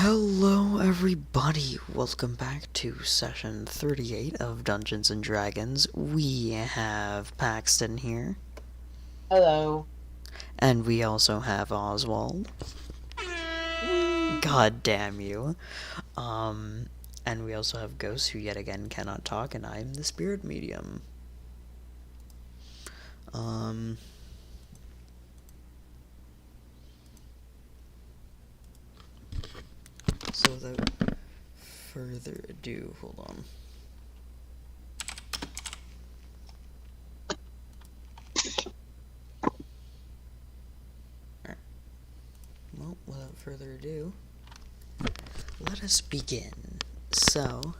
Hello everybody, welcome back to session 38 of Dungeons & Dragons. We have Paxton here. Hello. And we also have Oswald. God damn you. And we also have Ghost, who yet again cannot talk, and I'm the spirit medium. So without further ado, hold on. Well, without further ado, let us begin. So,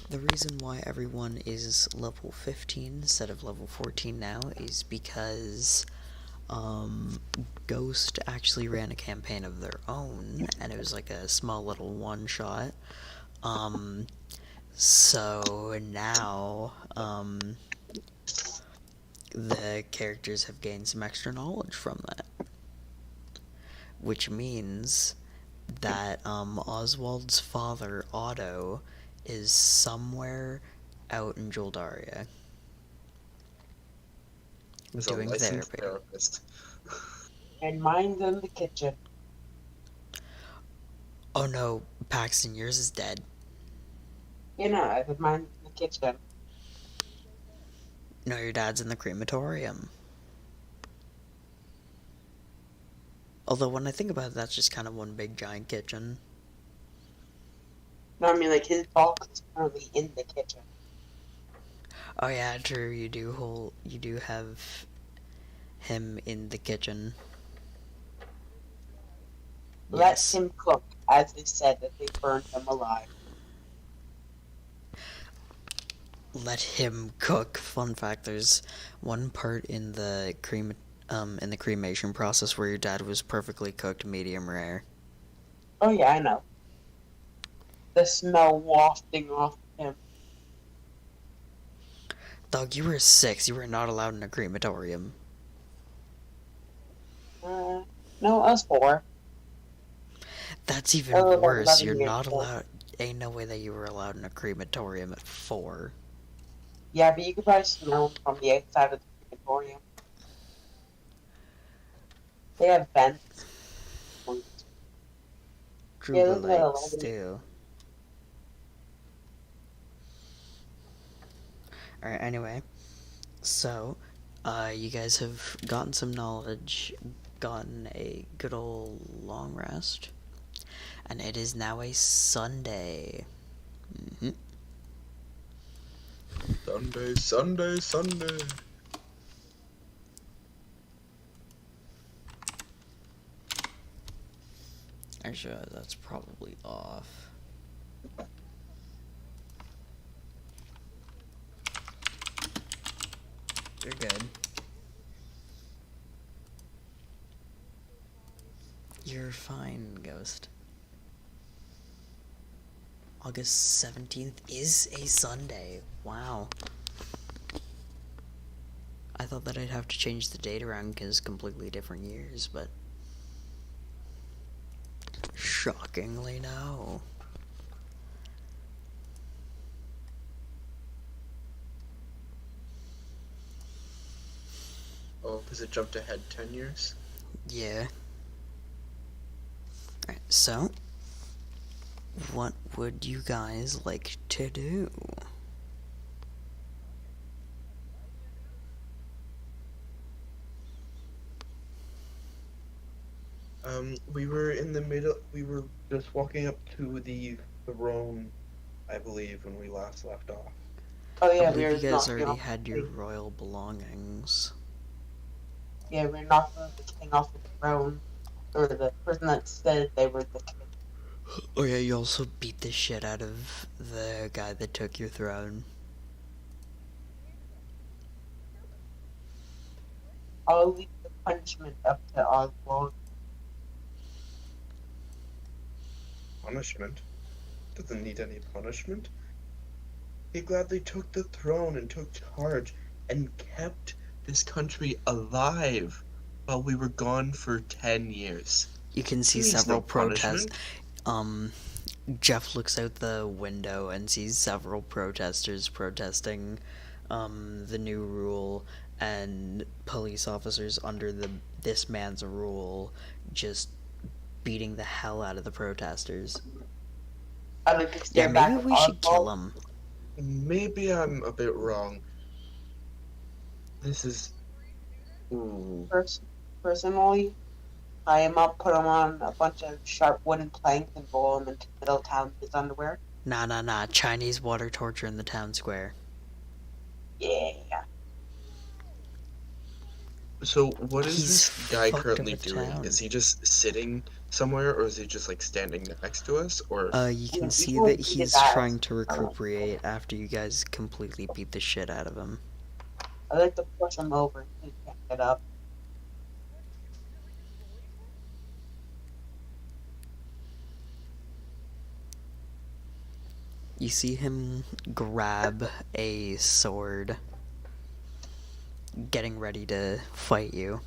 the reason why everyone is level 15 instead of level 14 now is because, Ghost actually ran a campaign of their own, and it was like a small little one-shot. So now, the characters have gained some extra knowledge from that. Which means that, Oswald's father, Otto, is somewhere out in Joldaria. As Doing a licensed therapy. therapist. And mine's in the kitchen. Oh no, Paxton, yours is dead. You know, I have mine's in the kitchen. No, your dad's in the crematorium. Although, when I think about it, that's just kind of one big giant kitchen. No, I mean, like, his box is currently in the kitchen. Oh yeah, true, you do have him in the kitchen. Let Yes. him cook, as they said that they burned him alive. Let him cook. Fun fact, there's one part in the cremation process where your dad was perfectly cooked medium rare. Oh, yeah, I know. The smell wafting off him. Dog, you were 6. You were not allowed in a crematorium. No, I was 4. That's even I was about worse. 11 You're years not old. allowed. Ain't no way that you were allowed in a crematorium at 4. Yeah, but you could probably smell him from the outside of the crematorium. They have vents. True, Yeah, but look at like, 11. still. Alright, anyway. So, you guys have gotten some knowledge, gotten a good old long rest, and it is now a Sunday. Sunday, Sunday, Sunday. Actually, that's probably off. You're good. You're fine, Ghost. August 17th is a Sunday. Wow. I thought that I'd have to change the date around because completely different years, but shockingly no. Oh, because it jumped ahead 10 years? Yeah. Alright, so what would you guys like to do? We were in the middle, we were just walking up to the throne, I believe, when we last left off. Oh, I yeah, we believe were you guys knocking already off had the your king. royal belongings. Yeah, we were knocking the king off the throne. Or the person that said they were the king. Oh yeah, you also beat the shit out of the guy that took your throne. I'll leave the punishment up to Oswald. Punishment? Doesn't need any punishment. He gladly took the throne and took charge and kept this country alive while we were gone for 10 years. You can see He needs several no protests. punishment. Jeff looks out the window and sees several protesters protesting the new rule, and police officers under this man's rule just beating the hell out of the protesters. I like to Yeah, stare maybe back at we should kill Oswald. him. Maybe I'm a bit wrong. This is. Ooh. Personally, tie him up, put him on a bunch of sharp wooden planks, and roll him into the middle of town with his underwear. Nah. Chinese water torture in the town square. Yeah. So, what is He's this guy fucked currently with doing? town. Is he just sitting somewhere, or is he just like standing next to us? Or You can Yeah, see people that beat he's his ass. trying to recuperate after you guys completely beat the shit out of him. I like to push him over. He can't get up. You see him grab a sword, getting ready to fight you.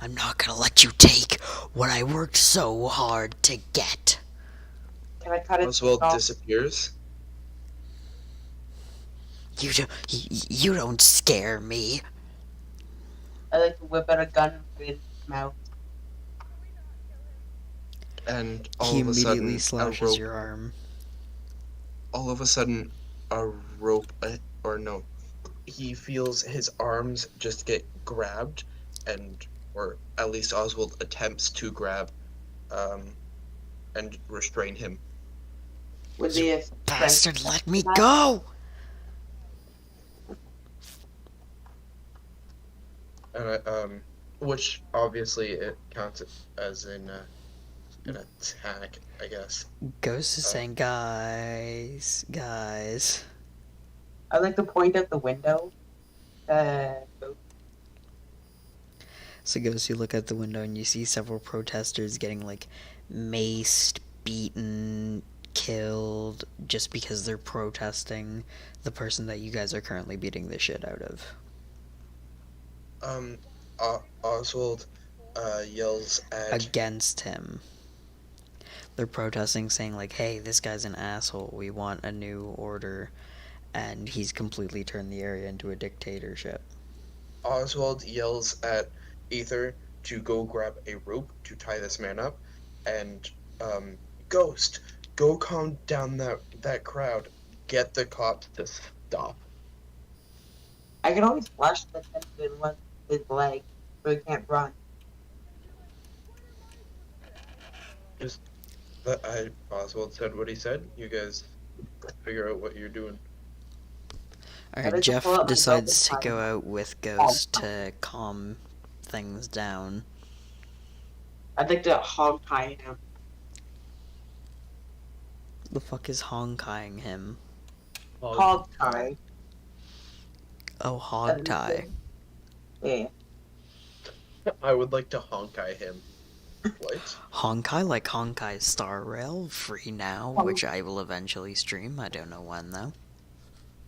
I'm not gonna let you take what I worked so hard to get. Can I cut his Oswald off? disappears. You don't scare me. I like to whip out a gun and put it in his mouth. And He all of a sudden, immediately a slashes rope. your arm. All of a sudden, a rope, or no, he feels his arms just get grabbed, or at least Oswald attempts to grab, and restrain him. With the Bastard, let me go! And which obviously it counts as an attack, I guess. Ghost is saying, guys. I like to point at the window. So Ghost, you look out the window and you see several protesters getting, like, maced, beaten, killed, just because they're protesting the person that you guys are currently beating the shit out of. Oswald yells at Against him. They're protesting, saying, like, hey, this guy's an asshole, we want a new order, and he's completely turned the area into a dictatorship. Oswald yells at Ether to go grab a rope to tie this man up, and Ghost, go calm down that crowd. Get the cops to stop. I can always flash the attention with his leg, so he can't run. Oswald said what he said. You guys figure out what you're doing. Alright, Jeff decides to go out with Ghost to calm things down. I'd like to hog tie him. The fuck is hong-kaiing him? Hog tie. Oh, hog tie. Yeah. I would like to honkai him. What? Honkai, like Honkai Star Rail, free now, which I will eventually stream. I don't know when, though.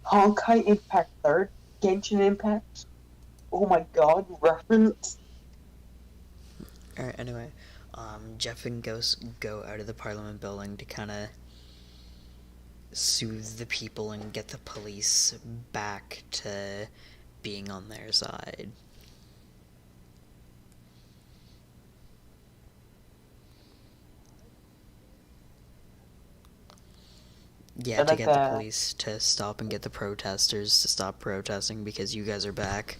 Honkai Impact 3rd? Genshin Impact? Oh my god, reference? Alright, anyway, Jeff and Ghost go out of the Parliament building to kind of soothe the people and get the police back to being on their side. Yeah, to get the police to stop and get the protesters to stop protesting because you guys are back.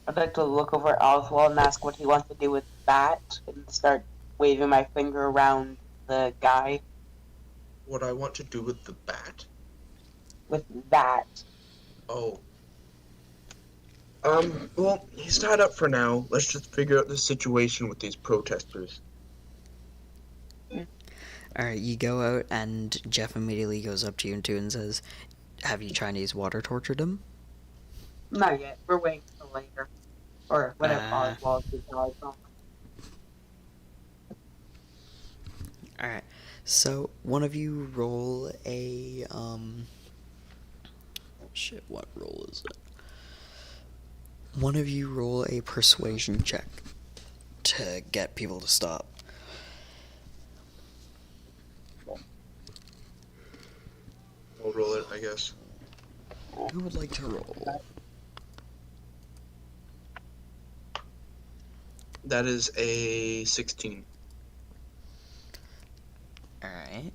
I'd like to look over at Oswald and ask what he wants to do with that, and start waving my finger around the guy. What I want to do with the bat? With that. Oh. Well, he's tied up for now. Let's just figure out the situation with these protesters. Alright, you go out and Jeff immediately goes up to you and says, have you Chinese water tortured him? Not yet. We're waiting till later. Or whatever Oswald is calling. Alright, so one of you roll a, shit, what roll is it? One of you roll a persuasion check to get people to stop. I'll roll it, I guess. Who would like to roll? That is a 16. Alright.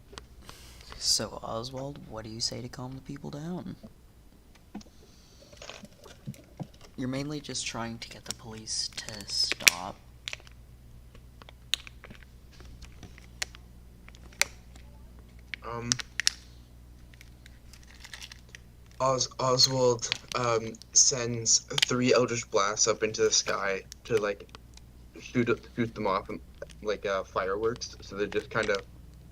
So, Oswald, what do you say to calm the people down? You're mainly just trying to get the police to stop. Oswald sends 3 Eldritch Blasts up into the sky to like shoot them off like fireworks. So they just kind of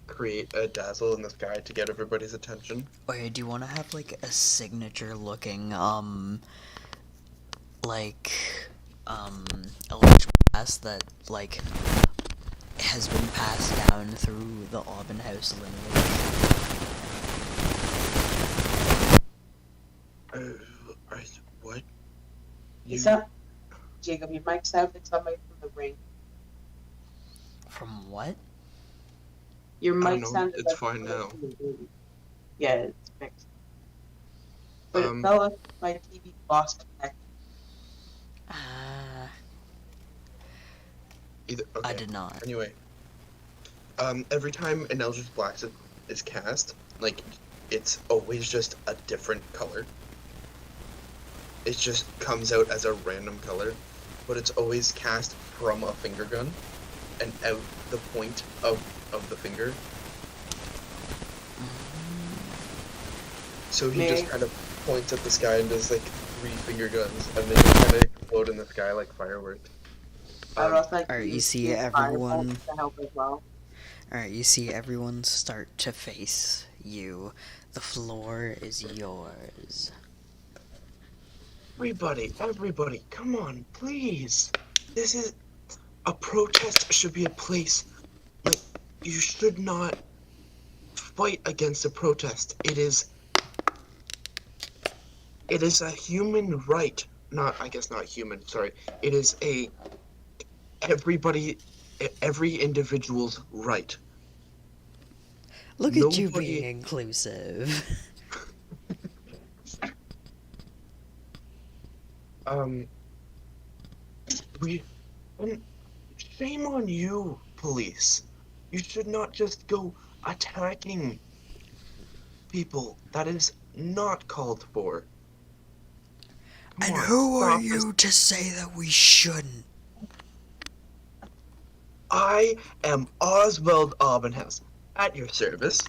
create a dazzle in the sky to get everybody's attention. Okay, do you want to have like a signature looking electric blast that like has been passed down through the Auburn House lineage? What? You sound, Jacob, your mic sounded somebody from the ring. From what? Your I don't mic know, sounded it's like fine somebody now. from the ring. Yeah, it's fixed. But Um, it felt like my TV lost connection. Either, okay. I did not. Anyway, every time an Eldritch Blast is cast, like, it's always just a different color. It just comes out as a random color, but it's always cast from a finger gun and out the point of the finger. So he just kind of points at the sky and does like 3 finger guns, and they just kind of explode in the sky like fireworks. Alright, you see everyone. To help as well. Alright, you see everyone start to face you. The floor is yours. Everybody, come on, please. This is a protest. Should be a place like you should not fight against a protest. It is a human right. Not human. Sorry. It is every individual's right. Look at you being inclusive. Shame on you, police. You should not just go attacking people. That is not called for. And who are you to say that we shouldn't? I am Oswald Aubenhouse, at your service.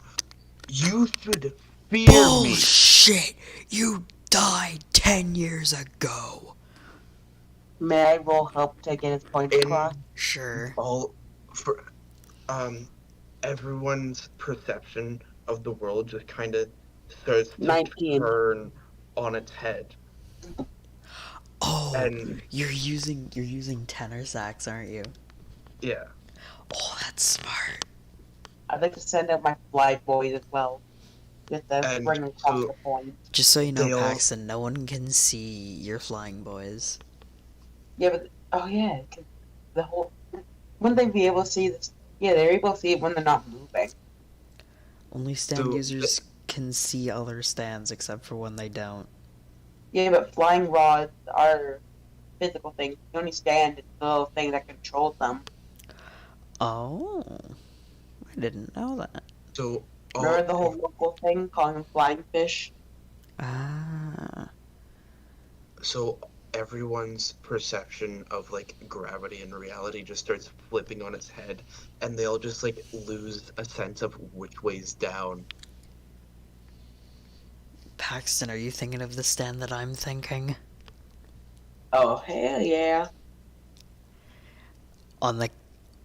You should fear me. Bullshit! You died 10 years ago. May I roll help to get his point across? Sure. Everyone's perception of the world just kind of starts to 19. turn on its head. Oh, And you're using tenor sax, aren't you? yeah. Oh, that's smart. I'd like to send out my fly boys as well. Just to And bring across so the point. Just so you know, They all- Paxton, no one can see your flying boys. Yeah, but oh yeah, 'cause the whole wouldn't they be able to see this? Yeah, they're able to see it when they're not moving. Only stand So, users can see other stands except for when they don't. Yeah, but flying rods are physical things. You only stand it's the little thing that controls them. Oh, I didn't know that. So Remember the whole local thing calling them flying fish? Ah. So everyone's perception of like gravity and reality just starts flipping on its head, and they all just like lose a sense of which way's down. Paxton, are you thinking of the stand that I'm thinking? Oh hell yeah!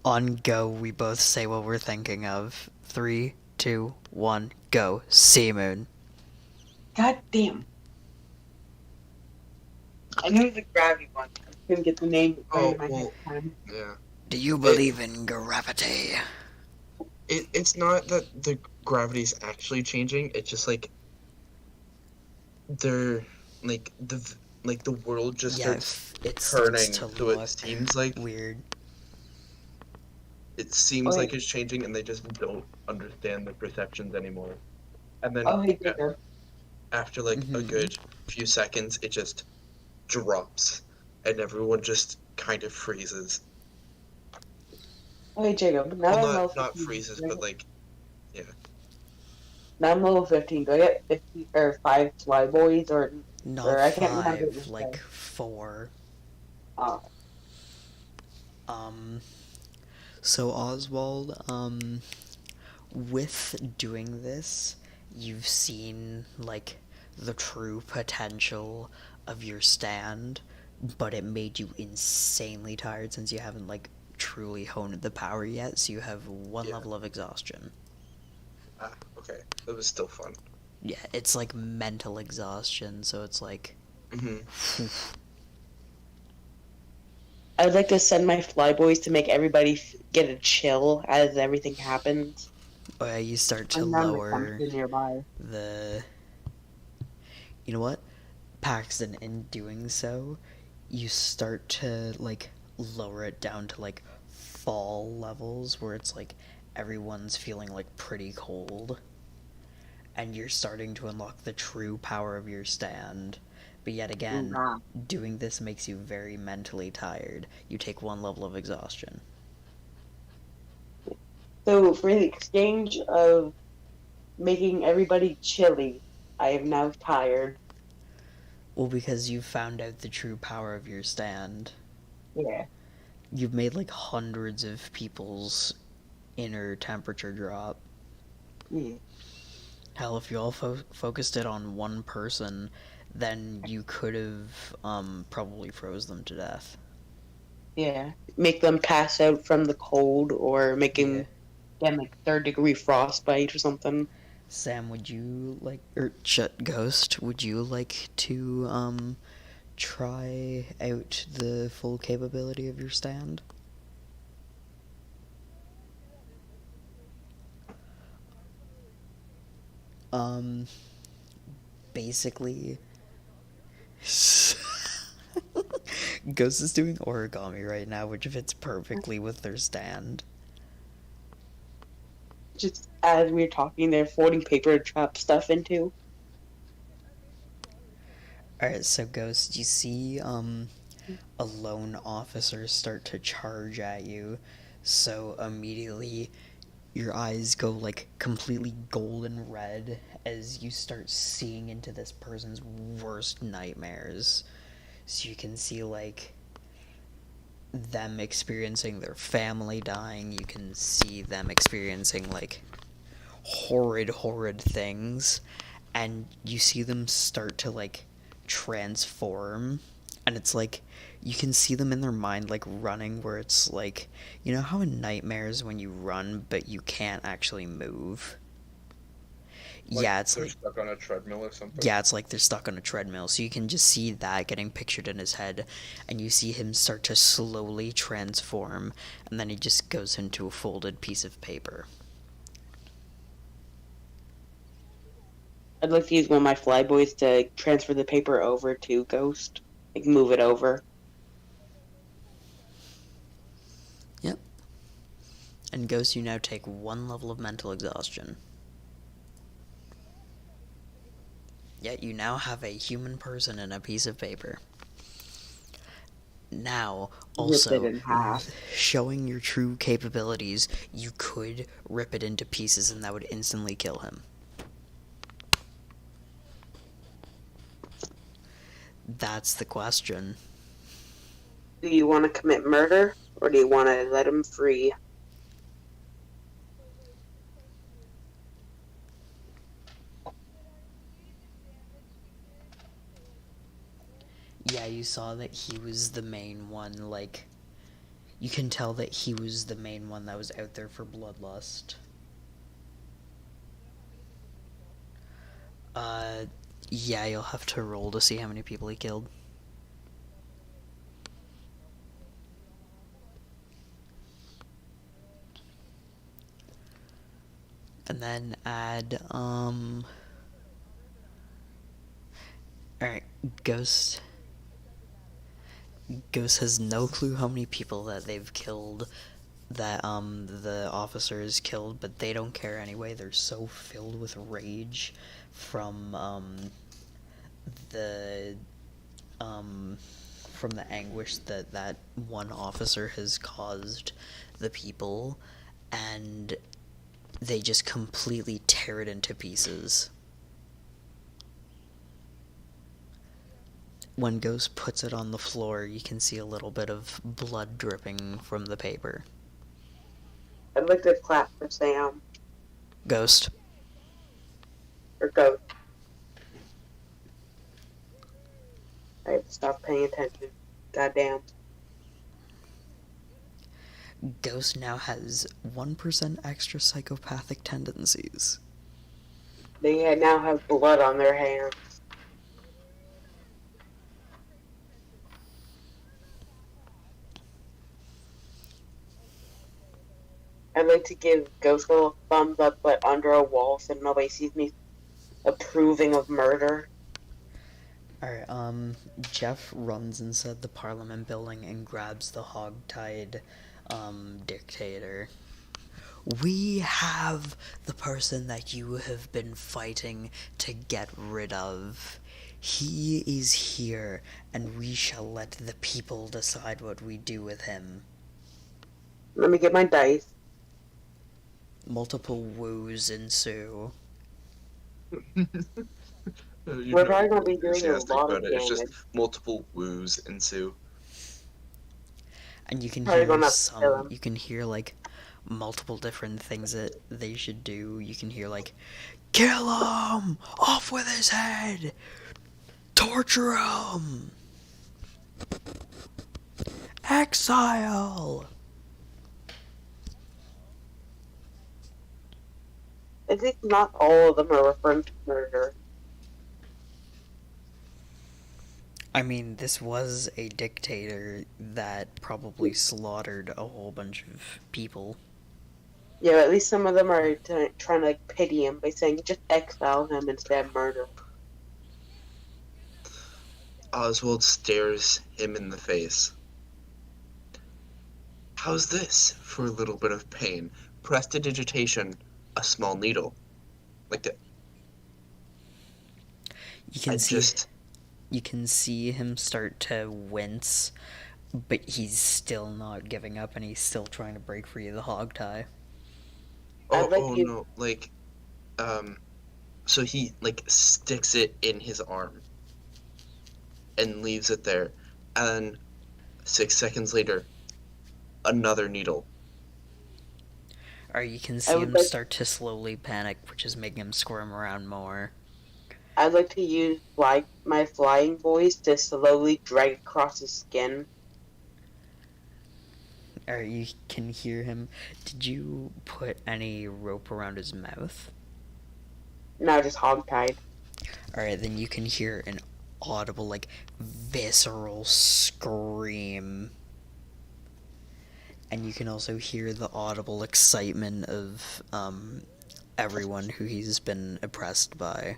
On go, we both say what we're thinking of. 3, 2, 1, go. Sea moon. God damn! I knew it was a gravity one. I couldn't get the name right in my head. Time. Yeah. Do you believe in gravity? It's not that the gravity's actually changing. It's just like they're like the world just starts it turning, starts to so look it seems like weird. it seems Okay. like it's changing, and they just don't understand the perceptions anymore. and then Oh, hey, Jacob. after like a Mm-hmm. good few seconds, it just drops, and everyone just kind of freezes. Oh, hey, Jacob. Now Well, that I'm not level not 15, freezes, but like yeah. now I'm level 15. Do I get 50 or 5 fly boys Not or I can't remember what five, you like said. 4. Oh, Um, so Oswald, with doing this, you've seen, like, the true potential of your stand, but it made you insanely tired since you haven't, like, truly honed the power yet, so you have one Yeah. level of exhaustion. Okay. It was still fun. Yeah, it's like mental exhaustion, so it's like, Hmm. I would like to send my fly boys to make everybody get a chill as everything happens. you start to Bring down the lower temperature nearby. the. You know what? Paxton, in doing so, you start to, like, lower it down to, like, fall levels where it's like everyone's feeling, like, pretty cold. And you're starting to unlock the true power of your stand. But yet again, Nah. doing this makes you very mentally tired. You take one level of exhaustion. So for the exchange of making everybody chilly, I am now tired. Well, because you've found out the true power of your stand. Yeah. You've made like hundreds of people's inner temperature drop. Yeah. Hell, if you all focused it on one person, then you could have probably froze them to death. Yeah. Make them pass out from the cold or Yeah. making them like 3rd-degree frostbite or something. Sam, would you like, or Ghost, would you like to try out the full capability of your stand? Um, basically, Ghost is doing origami right now, which fits perfectly with their stand. Just as we were talking, they're folding paper to trap stuff into. Alright, so Ghost, you see a lone officer start to charge at you, so immediately your eyes go like completely golden red as you start seeing into this person's worst nightmares. So you can see like them experiencing their family dying, you can see them experiencing like horrid things, and you see them start to like transform, and it's like you can see them in their mind like running, where it's like, you know how in nightmares when you run but you can't actually move? Like Yeah, it's they're like, stuck on a treadmill or something. yeah, it's like they're stuck on a treadmill. So you can just see that getting pictured in his head, and you see him start to slowly transform, and then he just goes into a folded piece of paper. I'd like to use one of my flyboys to transfer the paper over to Ghost. Like move it over. Yep. And Ghost, you now take one level of mental exhaustion. Yet you now have a human person in a piece of paper. Now, Rip it also, in half. showing your true capabilities, you could rip it into pieces and that would instantly kill him. That's the question. Do you want to commit murder or do you want to let him free? Yeah, you saw that he was the main one, like, you can tell that he was the main one that was out there for bloodlust. Yeah, you'll have to roll to see how many people he killed. And then add, Alright, Ghost. Ghost has no clue how many people that they've killed, that the officer is killed, but they don't care anyway. They're so filled with rage from the from the anguish that that one officer has caused the people, and they just completely tear it into pieces. When Ghost puts it on the floor, you can see a little bit of blood dripping from the paper. I'd like to clap for Sam. Ghost. Or Ghost. I have to stop paying attention. Goddamn. Ghost now has 1% extra psychopathic tendencies. They now have blood on their hands. I'd like to give Ghost a little thumbs up, but under a wall so nobody sees me approving of murder. Alright, Jeff runs inside the Parliament building and grabs the hog-tied, dictator. We have the person that you have been fighting to get rid of. He is here, and we shall let the people decide what we do with him. Let me get my dice. Multiple woos ensue. We're probably going to be doing a lot of It's damage. just multiple woos ensue. And you can Probably hear gonna kill him. you can hear, like, multiple different things that they should do. You can hear, like, kill him! Off with his head! Torture him! Exile! I think not all of them are referring to murder. I mean, this was a dictator that probably slaughtered a whole bunch of people. Yeah, at least some of them are trying to like, pity him by saying just exile him instead of murder. Oswald stares him in the face. How's this for a little bit of pain? Prestidigitation, a small needle. Like that. You can see him start to wince, but he's still not giving up, and he's still trying to break free of the hog tie. No, like, so he, like, sticks it in his arm and leaves it there, and 6 seconds later, another needle. Or you can see him start to slowly panic, which is making him squirm around more. I'd like to use my flying voice to slowly drag across his skin. Or you can hear him. Did you put any rope around his mouth? No, just hogtied. Alright, then you can hear an audible, like, visceral scream. And you can also hear the audible excitement of, everyone who he's been oppressed by.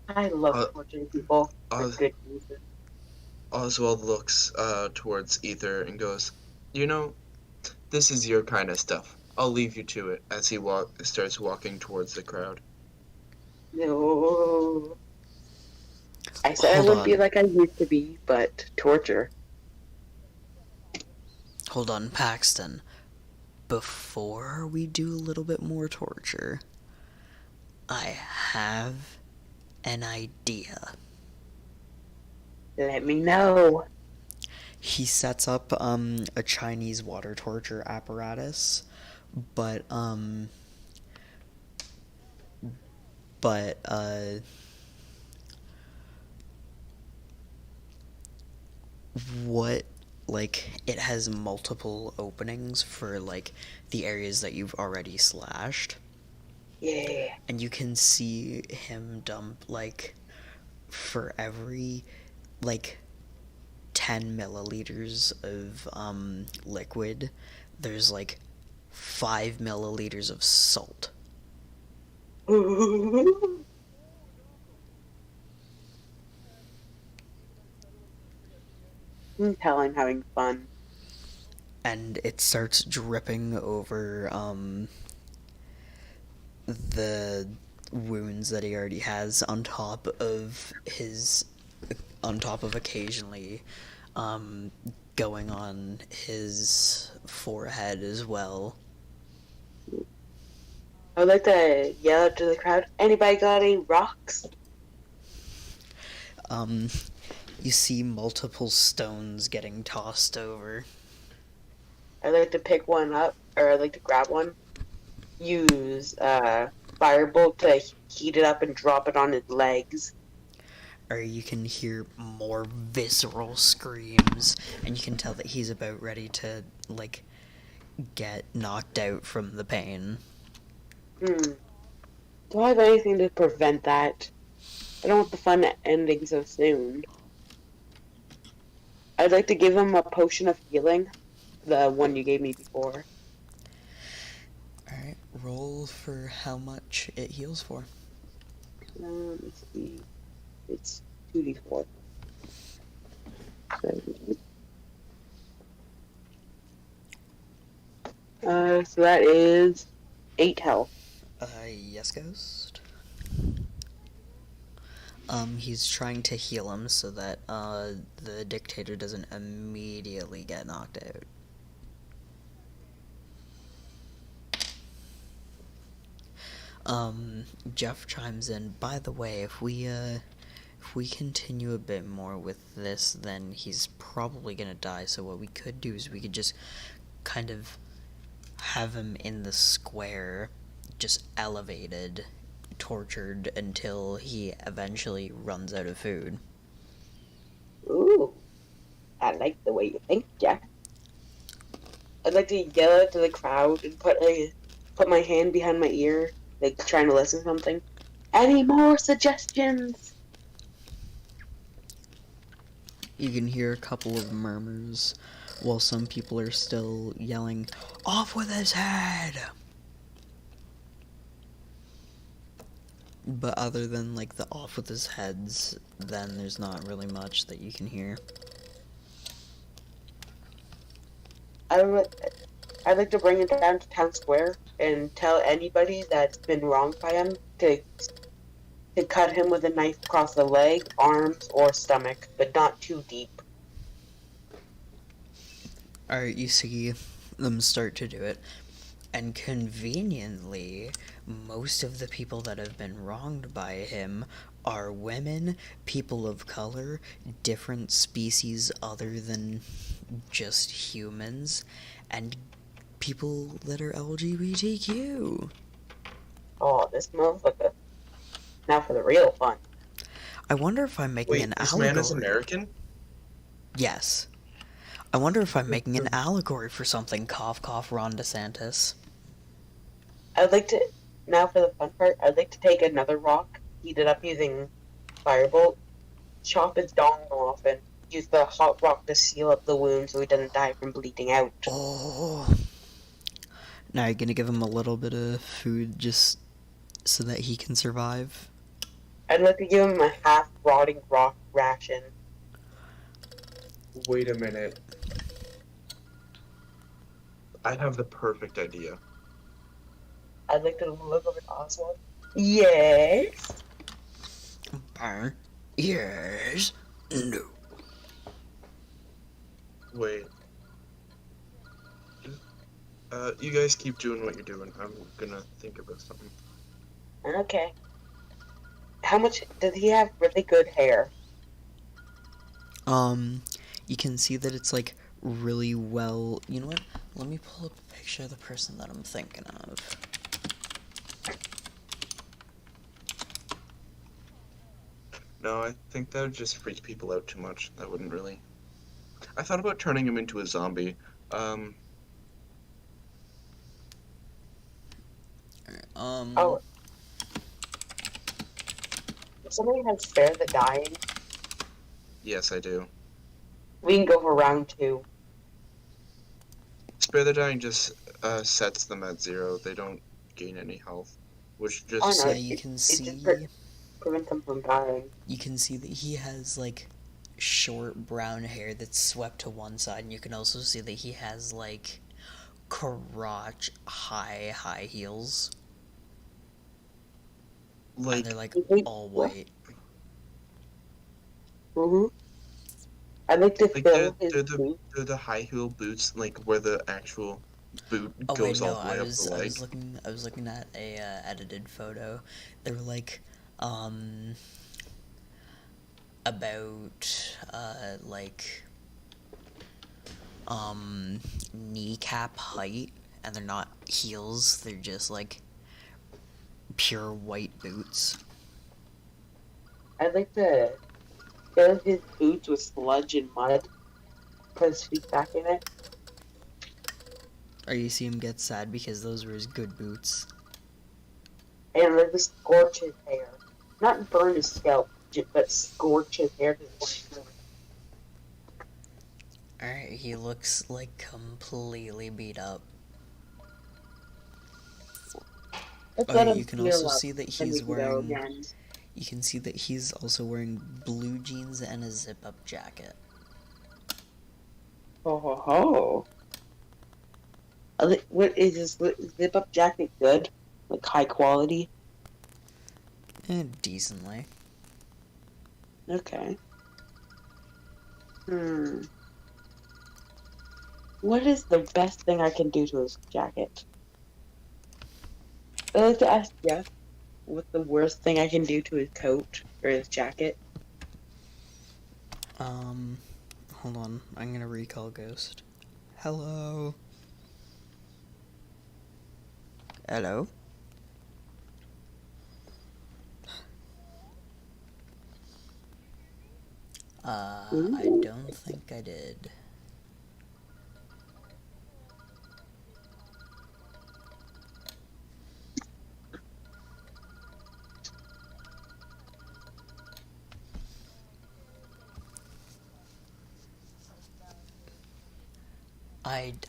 I love torturing people for good reason. Oswald looks towards Ether and goes, you know, this is your kind of stuff. I'll leave you to it, as he starts walking towards the crowd. No. I said I wouldn't be like I used to be, but torture. Hold on, Paxton. Before we do a little bit more torture, I have an idea. Let me know. He sets up a Chinese water torture apparatus, but what, like, it has multiple openings for, like, the areas that you've already slashed. Yeah. And you can see him dump, like, for every, like, 10 milliliters of liquid, there's, like, 5 milliliters of salt. You can tell I'm having fun. And it starts dripping over the wounds that he already has on top of occasionally going on his forehead as well. I would like to yell out to the crowd, anybody got any rocks? You see multiple stones getting tossed over. I'd like to pick one up, or I'd like to grab one, use firebolt to heat it up and drop it on his legs. Or you can hear more visceral screams, and you can tell that he's about ready to, like, get knocked out from the pain. Do I have anything to prevent that? I don't want the fun ending so soon. I'd like to give him a potion of healing, the one you gave me before. Alright, roll for how much it heals for. Let me see. It's 2d4. So that is 8 health. Yes, Ghost? He's trying to heal him so that, the dictator doesn't immediately get knocked out. Jeff chimes in, by the way, if we continue a bit more with this, then he's probably gonna die, so what we could do is we could just kind of have him in the square, just elevated, tortured until he eventually runs out of food. Ooh. I like the way you think, Jeff. I'd like to yell out to the crowd and put my hand behind my ear, like trying to listen to something. Any more suggestions? You can hear a couple of murmurs, while some people are still yelling, "Off with his head!" But other than, like, the "off with his heads," then there's not really much that you can hear. I'd like to bring it down to town square and tell anybody that's been wronged by him to cut him with a knife across the leg, arms, or stomach, but not too deep. Alright, you see them start to do it. And conveniently, most of the people that have been wronged by him are women, people of color, different species other than just humans, and people that are LGBTQ. Oh, this motherfucker. Now for the real fun. I wonder if I'm making an this allegory. man is American? Yes. I wonder if I'm making an allegory for something, cough cough Ron DeSantis. I'd like to, now for the fun part, I'd like to take another rock, heat it up using firebolt, chop his dong off, and use the hot rock to seal up the wound so he doesn't die from bleeding out. Oh. Now you're gonna give him a little bit of food just so that he can survive? I'd like to give him a half-rotting rock ration. Wait a minute. I have the perfect idea. I'd like to look over to Oswald. Yes? Yes. No. Wait. You guys keep doing what you're doing. I'm gonna think about something. Okay. How much does he have really good hair? You can see that it's, like, really well... You know what? Let me pull up a picture of the person that I'm thinking of. No, I think that would just freak people out too much. That wouldn't really... I thought about turning him into a zombie. Oh. If somebody has Spare the Dying, Yes, I do. we can go for round 2. Spare the Dying just sets them at 0. They don't gain any health. Which just... Oh, no. Yeah, you can see... Prevent them from dying. You can see that he has, like, short brown hair that's swept to one side, and you can also see that he has like crotch high heels, and Like, they're like all What? white. Mm-hmm. I'd like to like fill his boot. they're the high heel boots, like where the actual boot Oh wait, goes all no, the way up the leg. I was looking at a edited photo. They were like about like kneecap height, and they're not heels, they're just like pure white boots. I'd like to fill his boots with sludge and mud. Put his feet back in it. Or you see him get sad because those were his good boots. And I'd like to scorch his hair. Not burn his scalp, but scorch his hair to the point. Alright, he looks like completely beat up. Let's Oh, let him you can heal also up, see that then we he's can go wearing. again. You can see that he's also wearing blue jeans and a zip-up jacket. Ho ho ho. What is this zip-up jacket good? Like high quality? Decently. Okay. What is the best thing I can do to his jacket? I'd like to ask Jeff what's the worst thing I can do to his coat or his jacket. Hold on, I'm gonna recall Ghost. Hello? Hello? I don't think I did.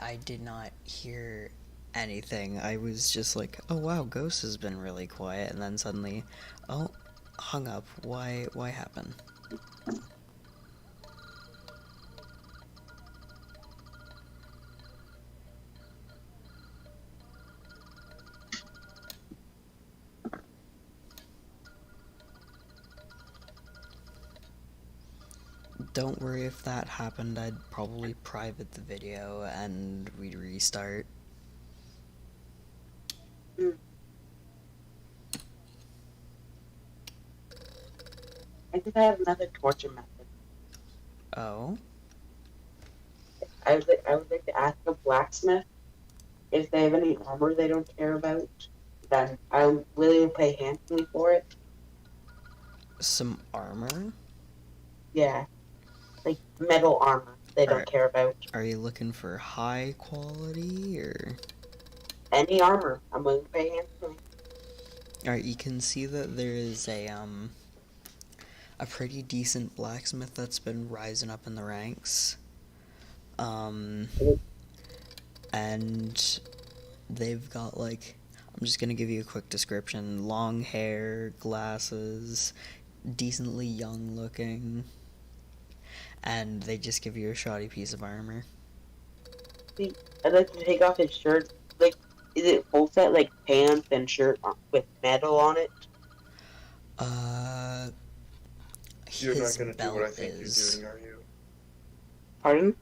I did not hear anything. I was just like, oh wow, Ghost has been really quiet, and then suddenly, oh, hung up. Why happen? Don't worry, if that happened, I'd probably private the video and we'd restart. I think I have another torture method. Oh? I would like to ask a blacksmith if they have any armor they don't care about. Then I'm willing to pay handsomely for it. Some armor? Yeah. Like metal armor they don't care about. Are you looking for high quality, or? Any armor, I'm willing to pay handsomely. Alright, you can see that there is a pretty decent blacksmith that's been rising up in the ranks. And they've got, like, I'm just gonna give you a quick description. Long hair, glasses, decently young looking, and they just give you a shoddy piece of armor. I'd like to take off his shirt. Like, is it full set, like pants and shirt with metal on it? You're not His gonna do belt what I think is. you're doing, are you? Pardon?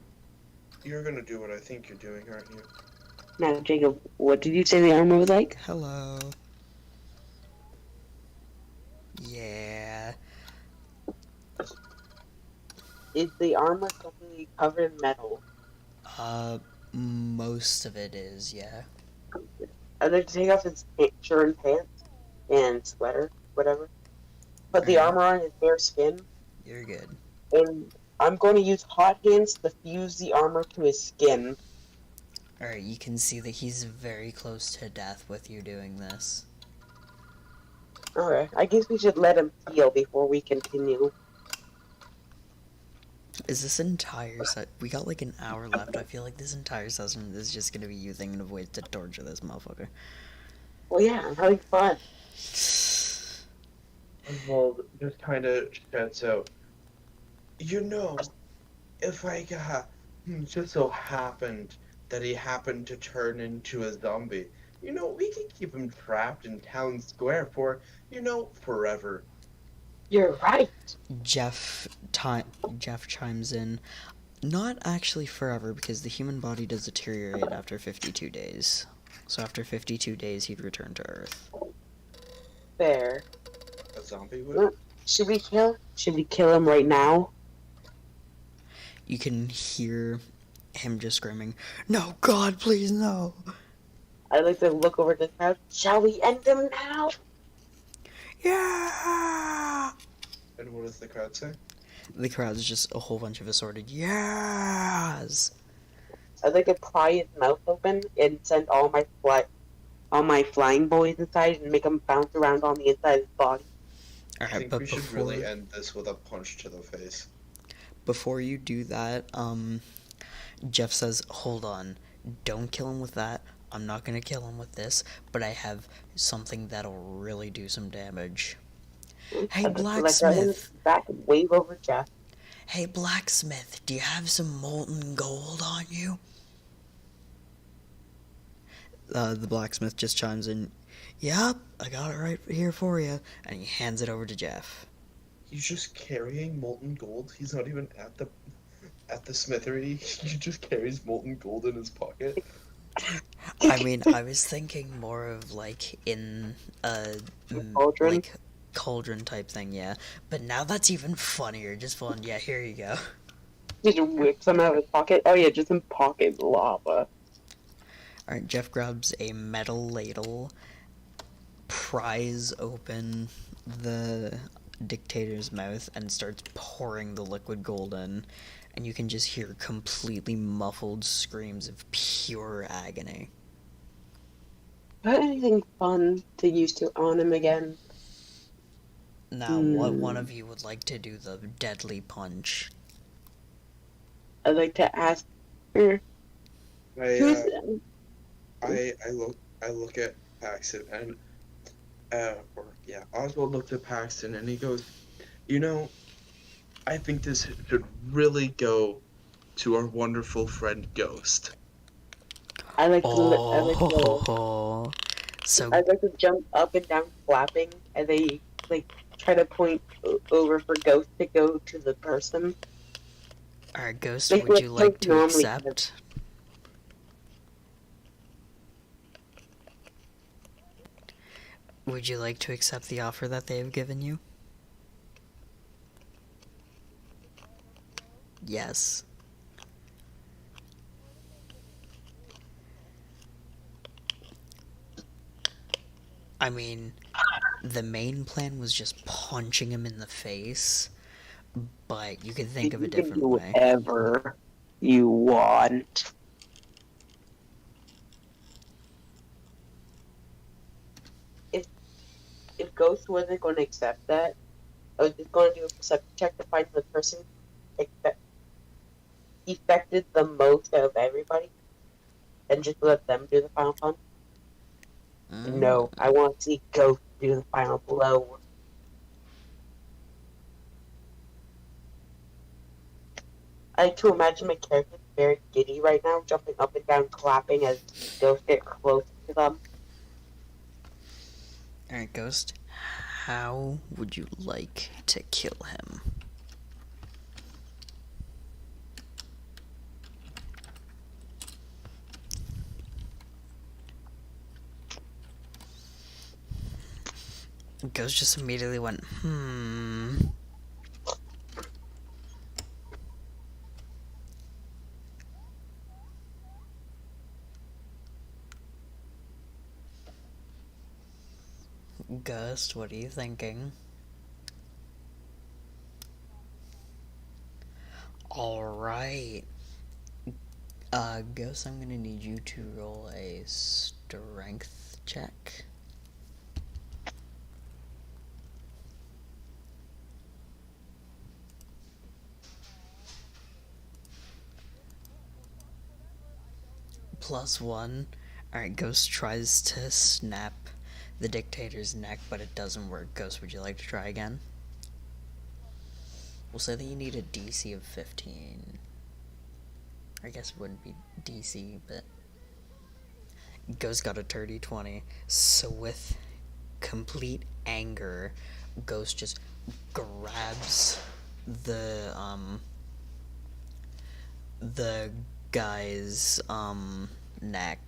You're gonna do what I think you're doing, aren't you? Now, Jacob, what did you say the armor was like? Hello. Yeah. Is the armor completely covered in metal? Most of it is, yeah. I'd like to take off his shirt and pants and sweater, whatever. Put the Alright. armor on his bare skin, You're good. and I'm going to use hot hands to fuse the armor to his skin. Alright, you can see that he's very close to death with you doing this. Alright, I guess we should let him heal before we continue. Is this entire set? We got like an hour left. I feel like this entire session is just gonna be you thinking of ways to torture this motherfucker. Well, yeah, I'm having fun. Oswald just kind of shouts out, You know, if I just so happened that he happened to turn into a zombie, we could keep him trapped in town square for, forever. You're right. Jeff chimes in. Not actually forever, because the human body does deteriorate after 52 days. So after 52 days, he'd return to Earth. Fair. A zombie would? Should we kill him right now? You can hear him just screaming, "No, God, please, no!" I'd like to look over the crowd. Shall we end him now? Yeah! And what does the crowd say? The crowd's just a whole bunch of assorted yes! I'd like to pry his mouth open and send all my flying boys inside and make them bounce around on the inside of his body. I Alright, think but we should really end this with a punch to the face. before you do that, Jeff says, "Hold on, don't kill him with that. I'm not gonna kill him with this, but I have something that'll really do some damage." Hey, I'd like to blacksmith! back and wave over Jeff. Hey, blacksmith, do you have some molten gold on you? The blacksmith just chimes in, "Yep, I got it right here for you," and he hands it over to Jeff. He's just carrying molten gold. He's not even at the smithery. He just carries molten gold in his pocket. I mean, I was thinking more of like in a Cauldron? like cauldron type thing, yeah. But now that's even funnier. Just fun. Yeah, here you go. Just whip some out of his pocket. Oh yeah, just in pocket lava. Alright, Jeff grabs a metal ladle, pries open the dictator's mouth, and starts pouring the liquid gold in. And you can just hear completely muffled screams of pure agony. Got anything fun to use to on him again? Now, what one of you would like to do the deadly punch? I'd like to ask her. Who's I look at Paxton and Oswald looks at Paxton and he goes, I think this should really go to our wonderful friend Ghost. I'd like So to jump up and down clapping, and they try to point over for Ghost to go to the person. Alright, Ghost, would you like to accept? Would you like to accept the offer that they have given you? Yes. I mean, the main plan was just punching him in the face, but you could think of a different way. Whatever you want. If Ghost wasn't going to accept that, I was just going to do a perception check to find the person affected the most out of everybody, and just let them do the final punch. No, I want to see Ghost do the final blow. I like to imagine my character very giddy right now, jumping up and down, clapping as Ghost get close to them. Alright, Ghost, how would you like to kill him? Ghost just immediately went, Ghost, what are you thinking? Alright. Ghost, I'm gonna need you to roll a strength check. +1. Alright, Ghost tries to snap the dictator's neck, but it doesn't work. Ghost, would you like to try again? We'll say that you need a DC of 15. I guess it wouldn't be DC, but Ghost got a dirty 20. So with complete anger, Ghost just grabs the guy's neck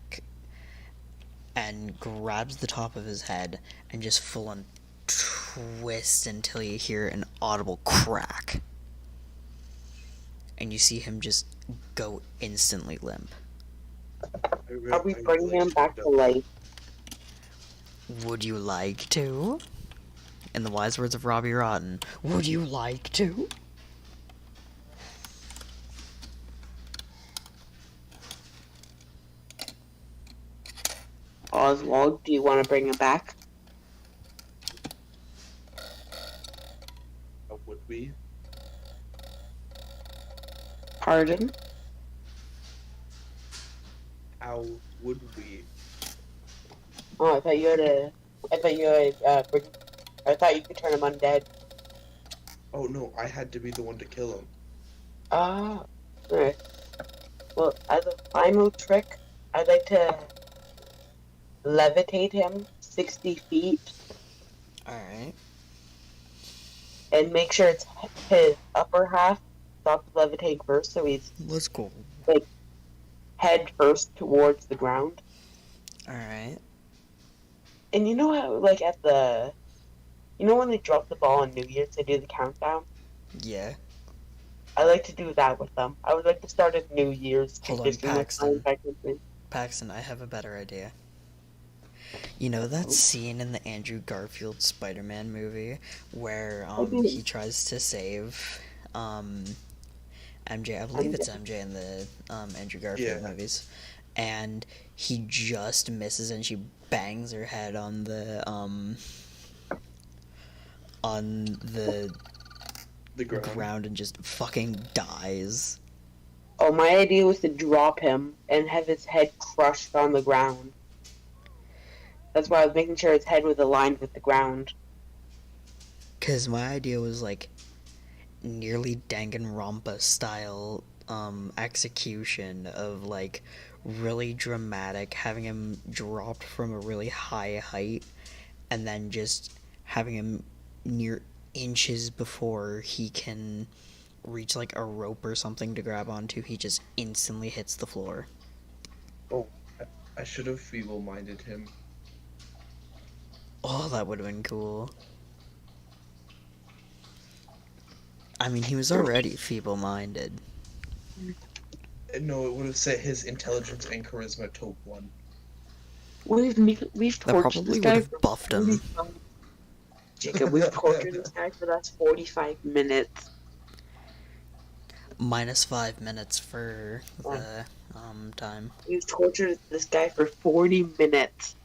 and grabs the top of his head and just full on twists until you hear an audible crack. And you see him just go instantly limp. Are we bringing him back to life? Would you like to? In the wise words of Robbie Rotten, would you like to? Oswald, do you want to bring him back? How would we? Pardon? How would we? Oh, I thought you could turn him undead. Oh no, I had to be the one to kill him. Ah, alright. Well, as a final trick, I'd like to levitate him 60 feet Alright. and make sure it's his upper half stops levitating first, so he's Let's go. head first towards the ground. Alright. And you know how, when they drop the ball on New Year's, they do the countdown? Yeah. I like to do that with them. I would like to start at New Year's. Hold on, tradition with Paxton. time. Paxton, I have a better idea. You know that scene in the Andrew Garfield Spider-Man movie where he tries to save MJ? I believe it's MJ in the Andrew Garfield movies. And he just misses and she bangs her head on the ground and just fucking dies. Oh, my idea was to drop him and have his head crushed on the ground. That's why I was making sure his head was aligned with the ground. Cause my idea was like nearly Danganronpa style execution of like really dramatic, having him dropped from a really high height and then just having him near inches before he can reach like a rope or something to grab onto, he just instantly hits the floor. Oh, I should have feeble-minded him. Oh, that would have been cool. I mean, he was already feeble-minded. No, it would have set his intelligence and charisma to 1. We've That tortured probably this would guy have for buffed him. 45 Jacob, we've tortured this guy for the last 45 minutes. Minus 5 minutes for the time. We've tortured this guy for 40 minutes.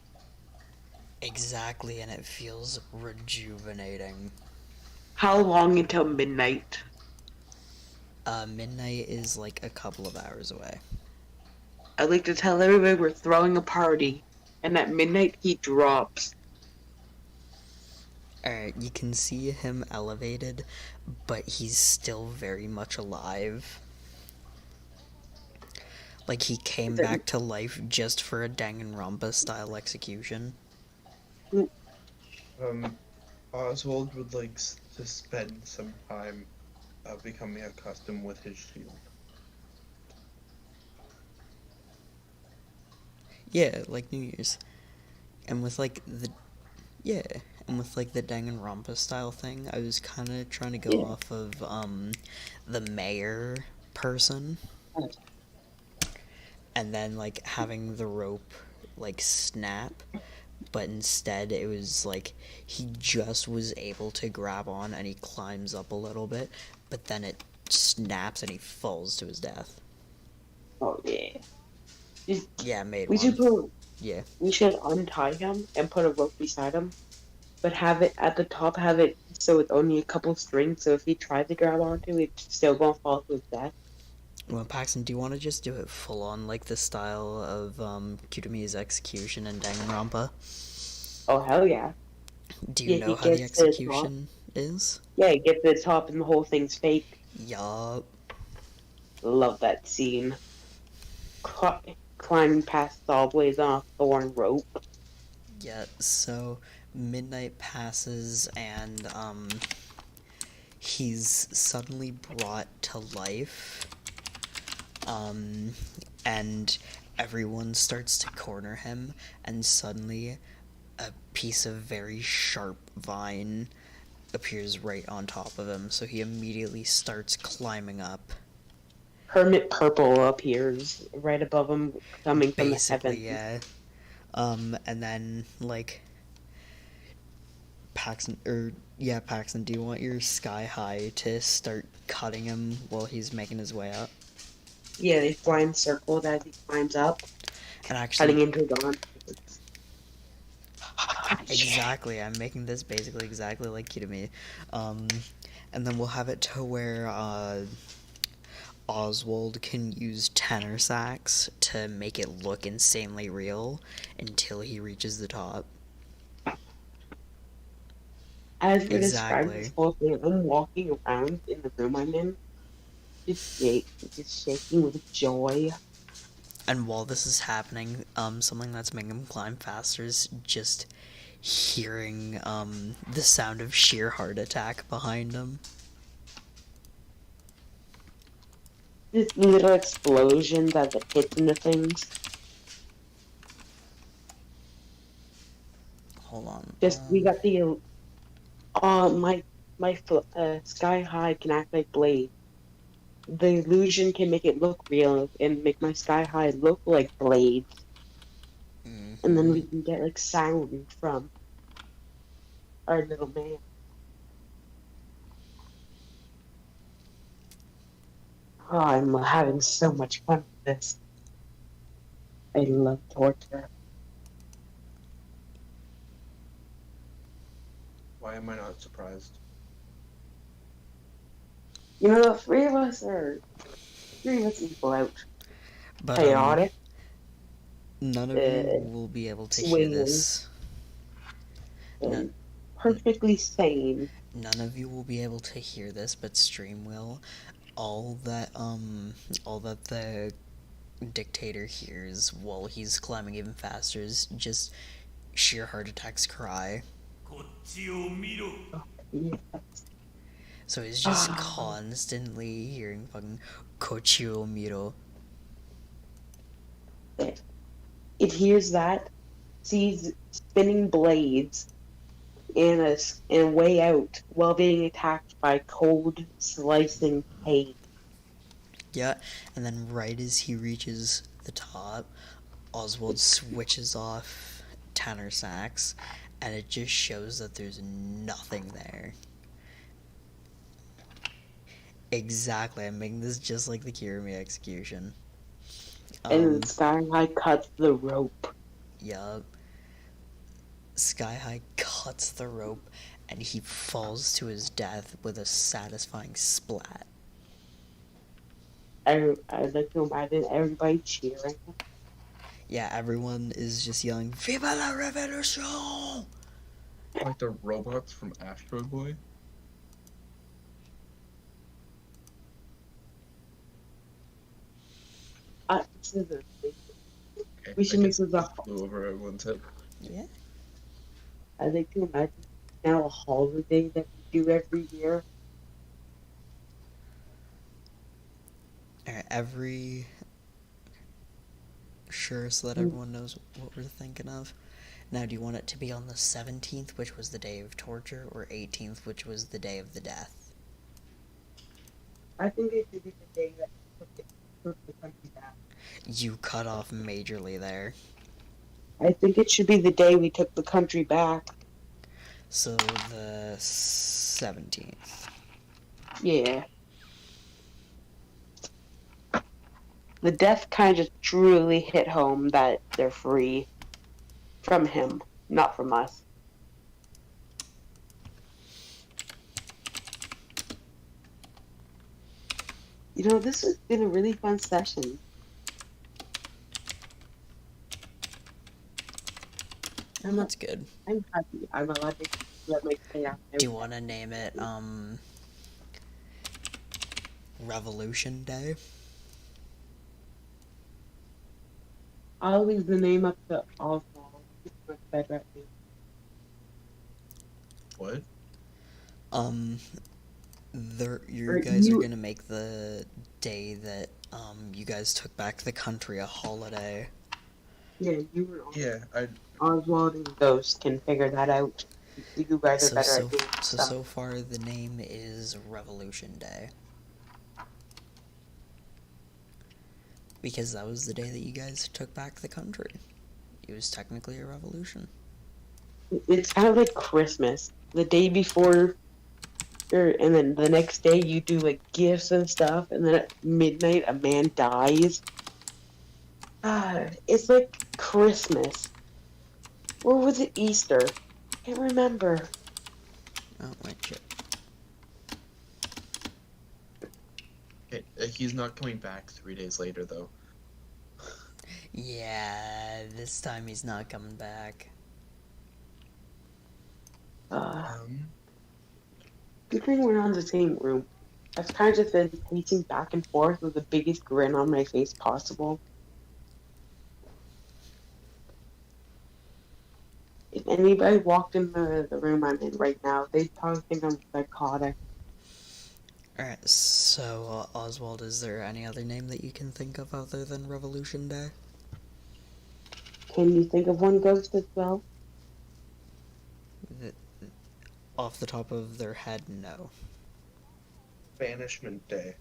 Exactly, and it feels rejuvenating. How long until midnight? Midnight is like a couple of hours away. I'd like to tell everybody we're throwing a party, and at midnight he drops. Alright, you can see him elevated, but he's still very much alive. Like he came back to life just for a Danganronpa style execution. Oswald would like to spend some time becoming accustomed with his shield. Yeah, like New Year's. And with like the Danganronpa style thing, I was kind of trying to go off of the mayor person. And then like having the rope like snap, but instead it was like he just was able to grab on and he climbs up a little bit, but then it snaps and he falls to his death. Oh yeah. Yeah, I made We one. should put. Yeah. We should untie him and put a rope beside him, but have it at the top. Have it so it's only a couple strings. So if he tried to grab onto it, it's still gonna fall to his death. Well, Paxton, do you want to just do it full on like the style of Kutami's execution in Danganronpa? Oh hell yeah! Do you Yeah, know he how the gets his execution is? Yeah, get to the top and the whole thing's fake. Yup. Love that scene. Climbing past Sawblaze on a thorn rope. Yeah, so midnight passes and he's suddenly brought to life. And everyone starts to corner him, and suddenly a piece of very sharp vine appears right on top of him, so he immediately starts climbing up. Hermit Purple appears right above him, coming from the Basically, heavens. yeah. And then, like, Paxton, do you want your Sky High to start cutting him while he's making his way up? Yeah, they fly in circles as he climbs up, And cutting actually, into dawn. exactly, I'm making this basically exactly like Kitami. And then we'll have it to where, Oswald can use tenor sax to make it look insanely real until he reaches the top. As we describe Exactly. this whole thing, I'm walking around in the room I'm in, just shaking with joy. And while this is happening, something that's making him climb faster is just hearing, the sound of sheer heart attack behind him. This little explosions as it hits into things. Hold on. We got the my Sky High can act like Blade. The illusion can make it look real and make my Sky High look like blades. And then we can get like sound from our little man. Oh, I'm having so much fun with this. I love torture. Why am I not surprised? You know, the three of us equal out. But, Chaotic, none of you will be able to hear swinging, this. and perfectly sane. None of you will be able to hear this, but Stream will. All that the dictator hears while he's climbing even faster is just sheer heart attacks cry. Yeah. So he's just constantly hearing fucking Kochio Miro. It hears that, sees spinning blades, and a way out while being attacked by cold, slicing pain. Yeah, and then right as he reaches the top, Oswald switches off tenor sax, and it just shows that there's nothing there. Exactly, I'm making this just like the Kirimi execution. And Sky High cuts the rope. Yup. Sky High cuts the rope, and he falls to his death with a satisfying splat. I'd like to imagine everybody cheering. Yeah, everyone is just yelling, Viva la Revolution! Like the robots from Astro Boy? This is a thing. Okay, We should make this a. flew over everyone's head. Yeah. I'd like to imagine now a holiday that we do every year. Alright, Sure, so that everyone knows what we're thinking of. Now, do you want it to be on the 17th, which was the day of torture, or 18th, which was the day of the death? I think it should be the day that took the country back. You cut off majorly there. I think it should be the day we took the country back. So, the 17th. Yeah. The death kind of truly hit home that they're free from him, not from us. You know, this has been a really fun session. That's good. I'm happy. I'm allowed to Let me play out. Do you want to name it, Revolution Day? I'll leave the name up to Oswald. He's much better at it. What? You Or guys are you, gonna make the day that, you guys took back the country a holiday. yeah, you and Yeah, I. Oswald and Ghost can figure that out. You guys are better at doing stuff. So far the name is Revolution Day. Because that was the day that you guys took back the country. It was technically a revolution. It's kind of like Christmas. The day before, and then the next day you do like gifts and stuff, and then at midnight a man dies. It's like Christmas. Or was it Easter? Can't remember. Oh, wait, shit. Okay, he's not coming back 3 days later, though. Yeah, this time he's not coming back. Good thing we're on the same room. I've kind of just been pacing back and forth with the biggest grin on my face possible. If anybody walked in the room I'm in right now, they'd probably think I'm psychotic. Alright, so, Oswald, is there any other name that you can think of other than Revolution Day? Can you think of one, Ghost, as well? Off the top of their head, no. Banishment Day.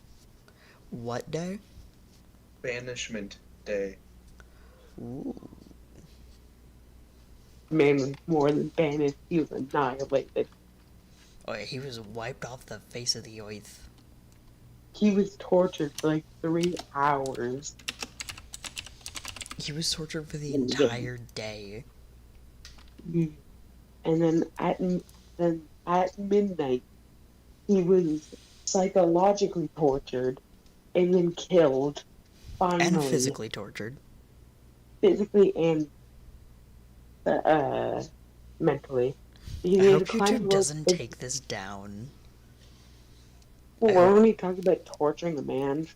What day? Banishment Day. Ooh. Man was more than banished, he was annihilated. Oh, yeah, he was wiped off the face of the earth. He was tortured for like 3 hours. He was tortured for the entire day. And then at midnight, he was psychologically tortured and then killed. Finally, And physically tortured. physically and mentally. I hope YouTube doesn't take this down. Well, we're only talking about torturing a man.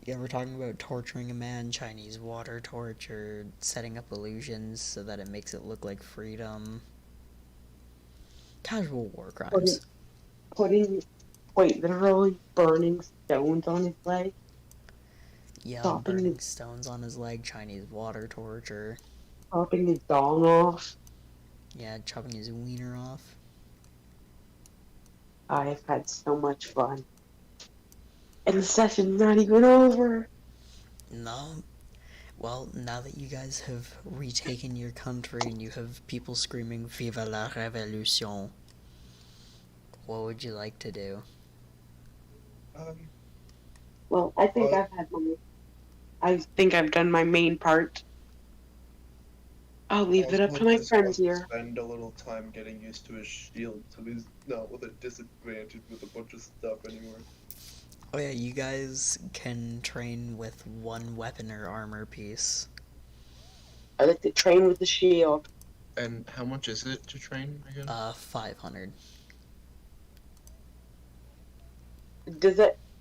Yeah, we're talking about torturing a man, Chinese water torture, setting up illusions so that it makes it look like freedom. Casual war crimes. Literally burning stones on his leg. Yeah, burning stones on his leg, Chinese water torture. Chopping his dong off. Yeah, chopping his wiener off. I have had so much fun. And the session's not even over. No. Well, now that you guys have retaken your country and you have people screaming Vive la Révolution, what would you like to do? Well, I think I think I've done my main part. I'll leave it up to my friends here. Spend a little time getting used to his shield so he's not with a disadvantage with a bunch of stuff anymore. Oh yeah, you guys can train with one weapon or armor piece. I like to train with the shield. And how much is it to train again? 500.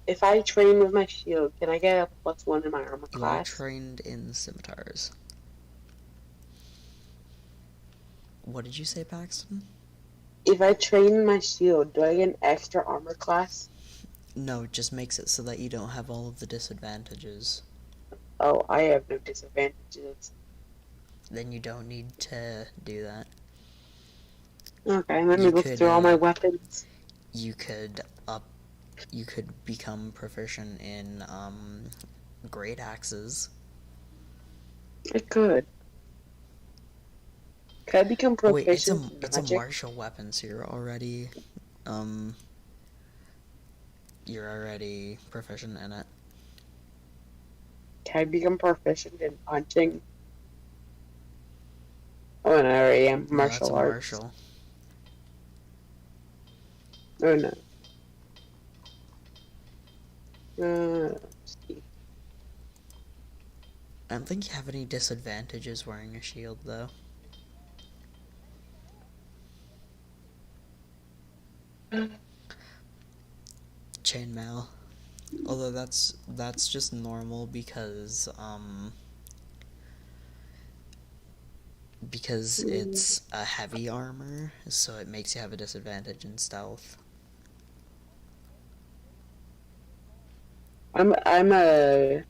If I train with my shield, can I get a +1 in my armor class? You are trained in scimitars. What did you say, Paxton? If I train my shield, do I get an extra armor class? No, it just makes it so that you don't have all of the disadvantages. Oh, I have no disadvantages. Then you don't need to do that. Okay, let me look through all my weapons. You could become proficient in great axes. I could. Could I become proficient in it's a magic? martial weapon, so you're already proficient in it. Can I become proficient in punching? Oh, and I already am martial arts. Martial. Oh no. Let's see. I don't think you have any disadvantages wearing a shield, though. Chainmail. Although that's just normal because it's a heavy armor, so it makes you have a disadvantage in stealth. I'm a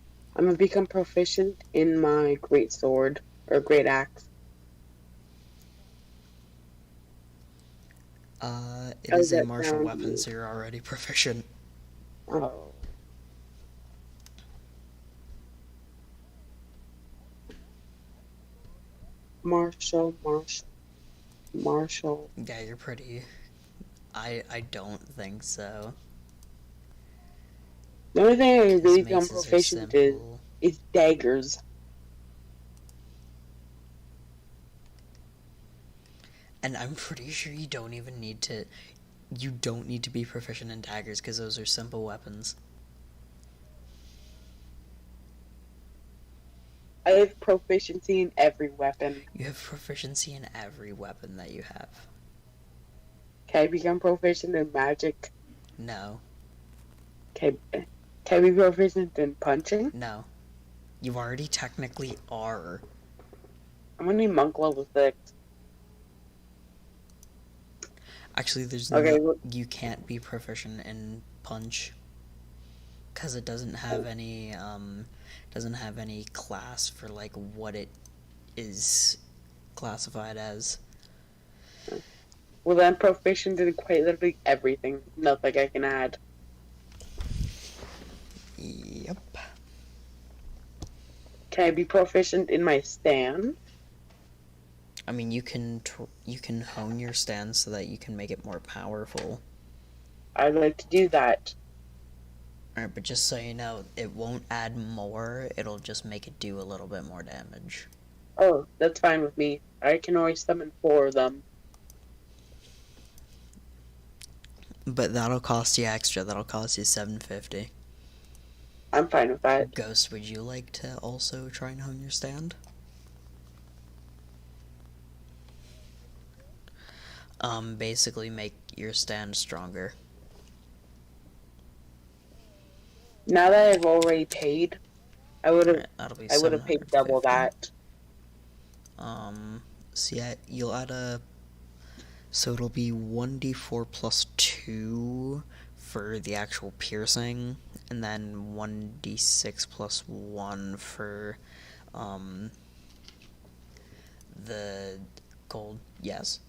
become proficient in my great sword or great axe. It How is does a that martial sound to weapon, you? so you're already proficient. Oh. Martial. Yeah, you're pretty. I don't think so. The only thing I Because really become maces are proficient simple. is daggers. And I'm pretty sure you don't even need to. You don't need to be proficient in daggers because those are simple weapons. I have proficiency in every weapon. You have proficiency in every weapon that you have. Can I become proficient in magic? No. Can I be proficient in punching? No. You already technically are. I'm gonna need monk level 6. Actually, there's Okay, no. You can't be proficient in punch. Because it doesn't have any, class for, like, what it is classified as. well then proficient in quite literally everything. Nothing I can add. Yep. Can I be proficient in my stand? I mean, you can hone your stance so that you can make it more powerful. I'd like to do that. Alright, but just so you know, it won't add more, it'll just make it do a little bit more damage. Oh, that's fine with me. I can always summon 4 of them. But that'll cost you extra, that'll cost you $750. I'm fine with that. Ghost, would you like to also try and hone your stand? Basically make your stand stronger. Now that I've already paid, I would have That'll be paid double 750. that. So yeah, you'll add a... So it'll be 1d4 plus 2 for the actual piercing, and then 1d6 plus 1 for, the gold. Yes.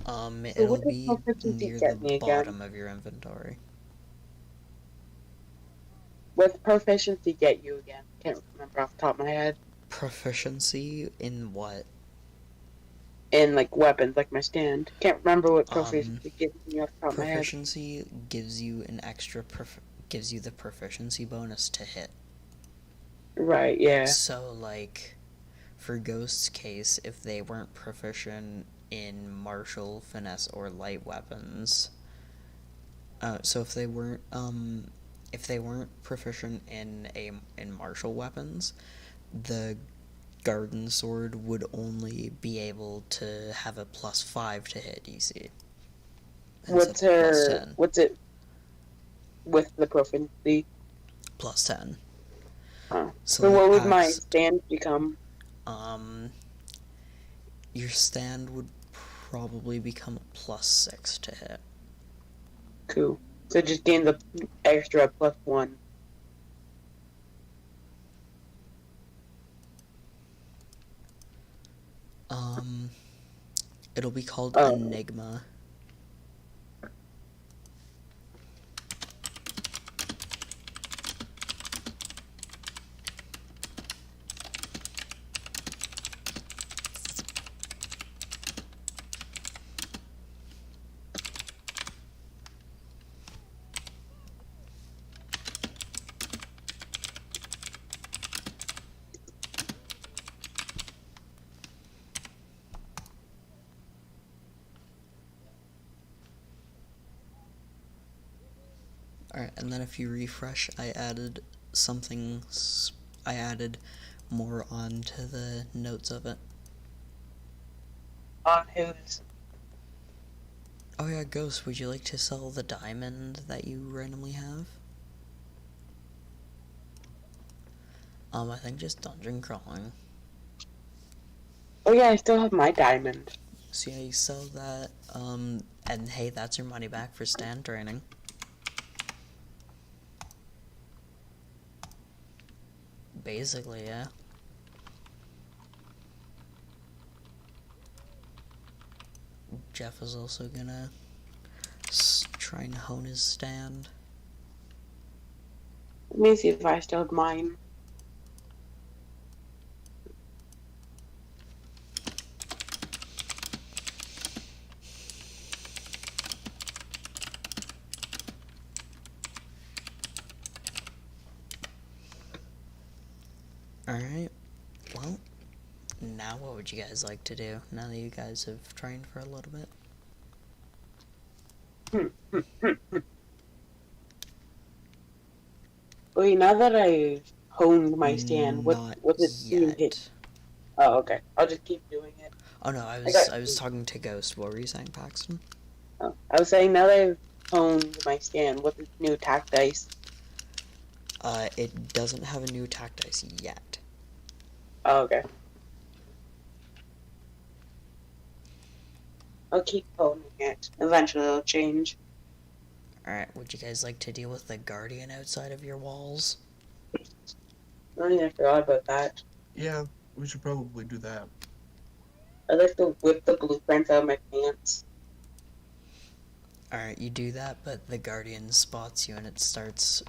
So It'll what does be proficiency near the get me again? bottom of your inventory. What's proficiency get you again? Can't remember off the top of my head. Proficiency in what? In like weapons, like my stand. Can't remember what proficiency gives me off the top of my head. Proficiency gives you an extra gives you the proficiency bonus to hit. Right, yeah. So, like, for Ghost's case, if they weren't proficient in martial, finesse, or light weapons, so if they weren't proficient in martial weapons, the garden sword would only be able to have a +5 to hit DC. What's it with the proficiency? +10. Huh. So So the what would my axe, stand become? your stand would probably become a +6 to hit. Cool. So just gain the extra +1. It'll be called Oh. Enigma. Alright, and then if you refresh, I added more onto the notes of it. On whose? Oh yeah, Ghost, would you like to sell the diamond that you randomly have? I think just dungeon crawling. Oh yeah, I still have my diamond. So yeah, you sell that, and hey, that's your money back for stand training. Basically, yeah. Jeff is also gonna try and hone his stand. Let me see if I still have mine. Alright, well, now what would you guys like to do, now that you guys have trained for a little bit? Wait, now that I've honed my stand, Not what's it new hit? yet. Oh, okay. I'll just keep doing it. Oh no, I got- was talking to Ghost. What were you saying, Paxton? Oh, I was saying, now that I've honed my stand, what's its new attack dice? It doesn't have a new attack dice yet. Oh, okay. I'll keep honing it. Eventually it'll change. Alright, would you guys like to deal with the guardian outside of your walls? Oh yeah, I forgot about that. Yeah, we should probably do that. I like to whip the blueprints out of my pants. Alright, you do that, but the guardian spots you and it starts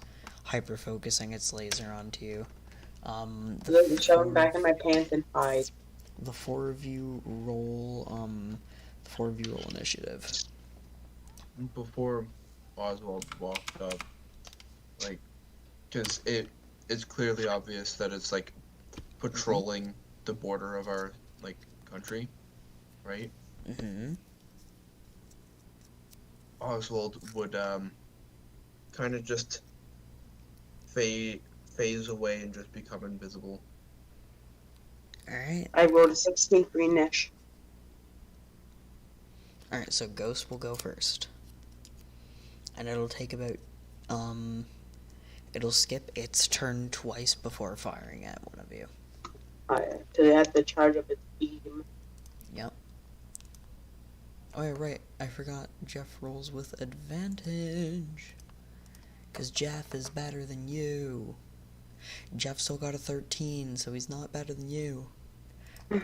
hyper-focusing its laser onto you. Like, shove them back in my pants and hide. The four of you roll initiative. Before Oswald walked up, like, because it's clearly obvious that it's, like, patrolling the border of our, like, country, right? Mm-hmm. Oswald would, kind of just phase away and just become invisible. Alright. I rolled a 16 for Nish. Alright, so Ghost will go first. And it'll take about, it'll skip its turn twice before firing at one of you. To have to charge up its beam. Yep. Oh yeah, right, I forgot Jeff rolls with advantage. Cause Jeff is better than you. Jeff still got a 13, so he's not better than you.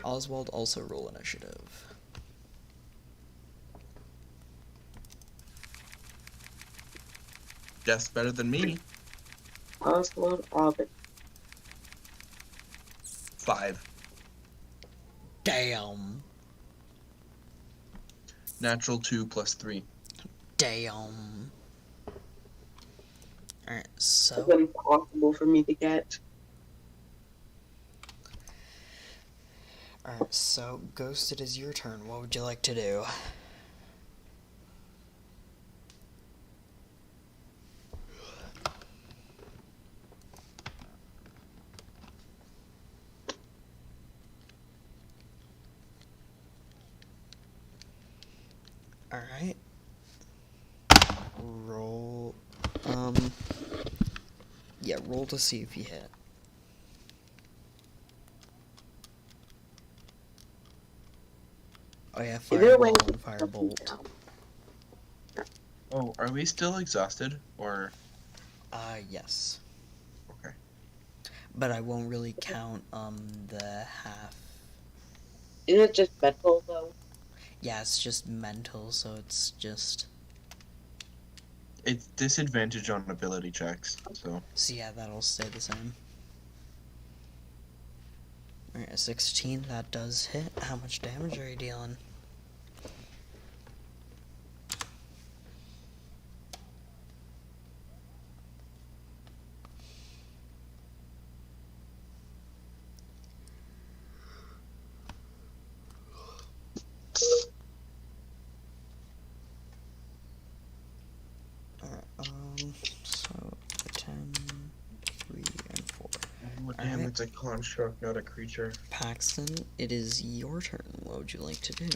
Oswald also roll initiative. Jeff's better than me. Oswald Aubin. 5. Damn. Natural 2 plus 3. Damn. Alright, It's so... impossible for me to get. Alright, so, Ghost, it is your turn. What would you like to do? Alright. Roll, yeah, roll to see if you hit. Oh yeah, Either way, Fireball and Firebolt. Oh, are we still exhausted? Or... Yes. Okay. But I won't really count, the half. Isn't it just mental, though? Yeah, it's just mental, so it's just... It's disadvantage on ability checks, so... So yeah, that'll stay the same. Alright, 16, that does hit. How much damage are you dealing? Alright, so 10, 3, and 4. Damn, Alright, it's a construct, not a creature. Paxton, it is your turn. What would you like to do?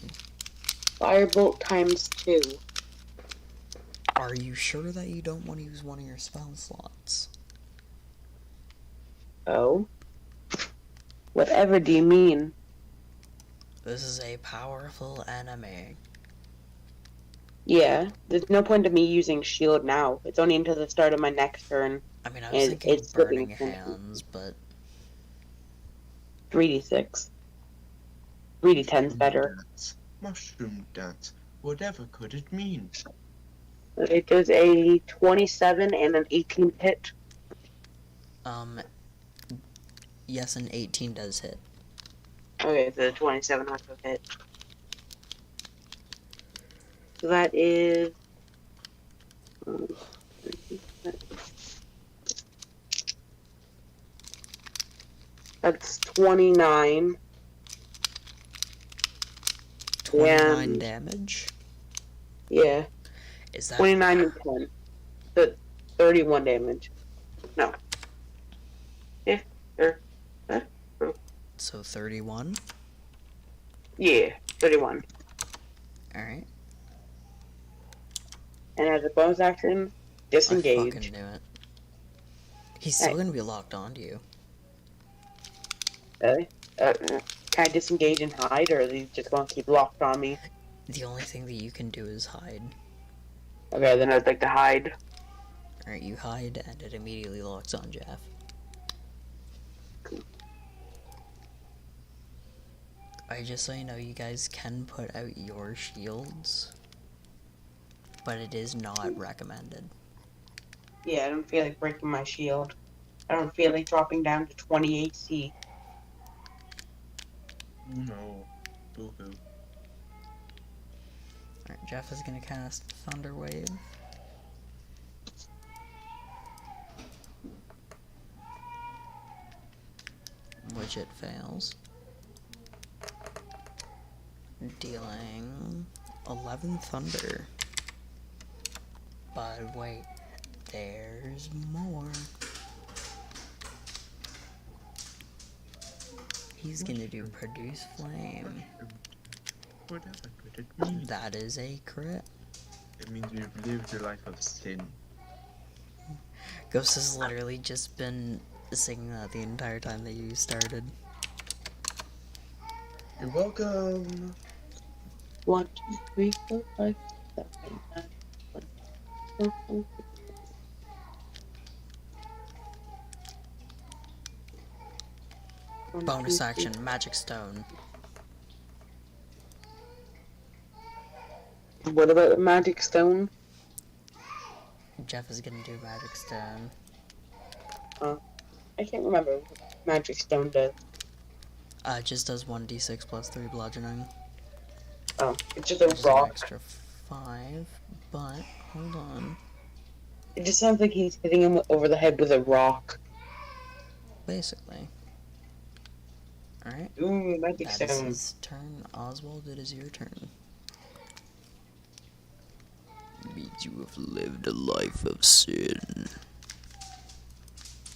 Firebolt times 2. Are you sure that you don't want to use one of your spell slots? Oh? Whatever do you mean? This is a powerful enemy. Yeah, there's no point to me using shield now. It's only until the start of my next turn. I mean, I was And thinking it's Burning slipping Hands, but 3d6. 3d10's better. Mushroom dance. Whatever could it mean? It does a 27 and an 18 hit. yes, an 18 does hit. Okay, the 27 has to hit. So that is... That's 29. 29 And- damage? Yeah, Is that 29 and 10. So 31 damage. No. Yeah, so 31? yeah, 31. Alright. And as a bonus action, I fucking disengage. knew it. He's still Hey. gonna be locked onto you. Can I disengage and hide, or are these just going to keep locked on me? The only thing that you can do is hide. Okay, then I'd like to hide. Alright, you hide, and it immediately locks on Jeff. Alright, just so you know, you guys can put out your shields, but it is not recommended. Yeah, I don't feel like breaking my shield. I don't feel like dropping down to 20 AC. No. Boo-hoo. Alright, Jeff is gonna cast Thunder Wave. Which it fails. Dealing 11 thunder. But wait, there's more. He's gonna do Produce Flame. Whatever could it mean? That is a crit. It means you've lived your life of sin. Ghost has literally just been singing that the entire time that you started. You're welcome. 1, 2, 3, 4, 5, 6, 7, 8, 9, 10. Bonus action, Magic Stone. What about the magic stone? Jeff is gonna do Magic Stone. I can't remember what magic stone does. It just does 1d6 plus 3 bludgeoning. Oh, it's just a Which is an rock. extra 5, but hold on. It just sounds like he's hitting him over the head with a rock. Basically. Alright. Ooh, magic That is stone. his turn. Oswald, it is your turn. Means you have lived a life of sin.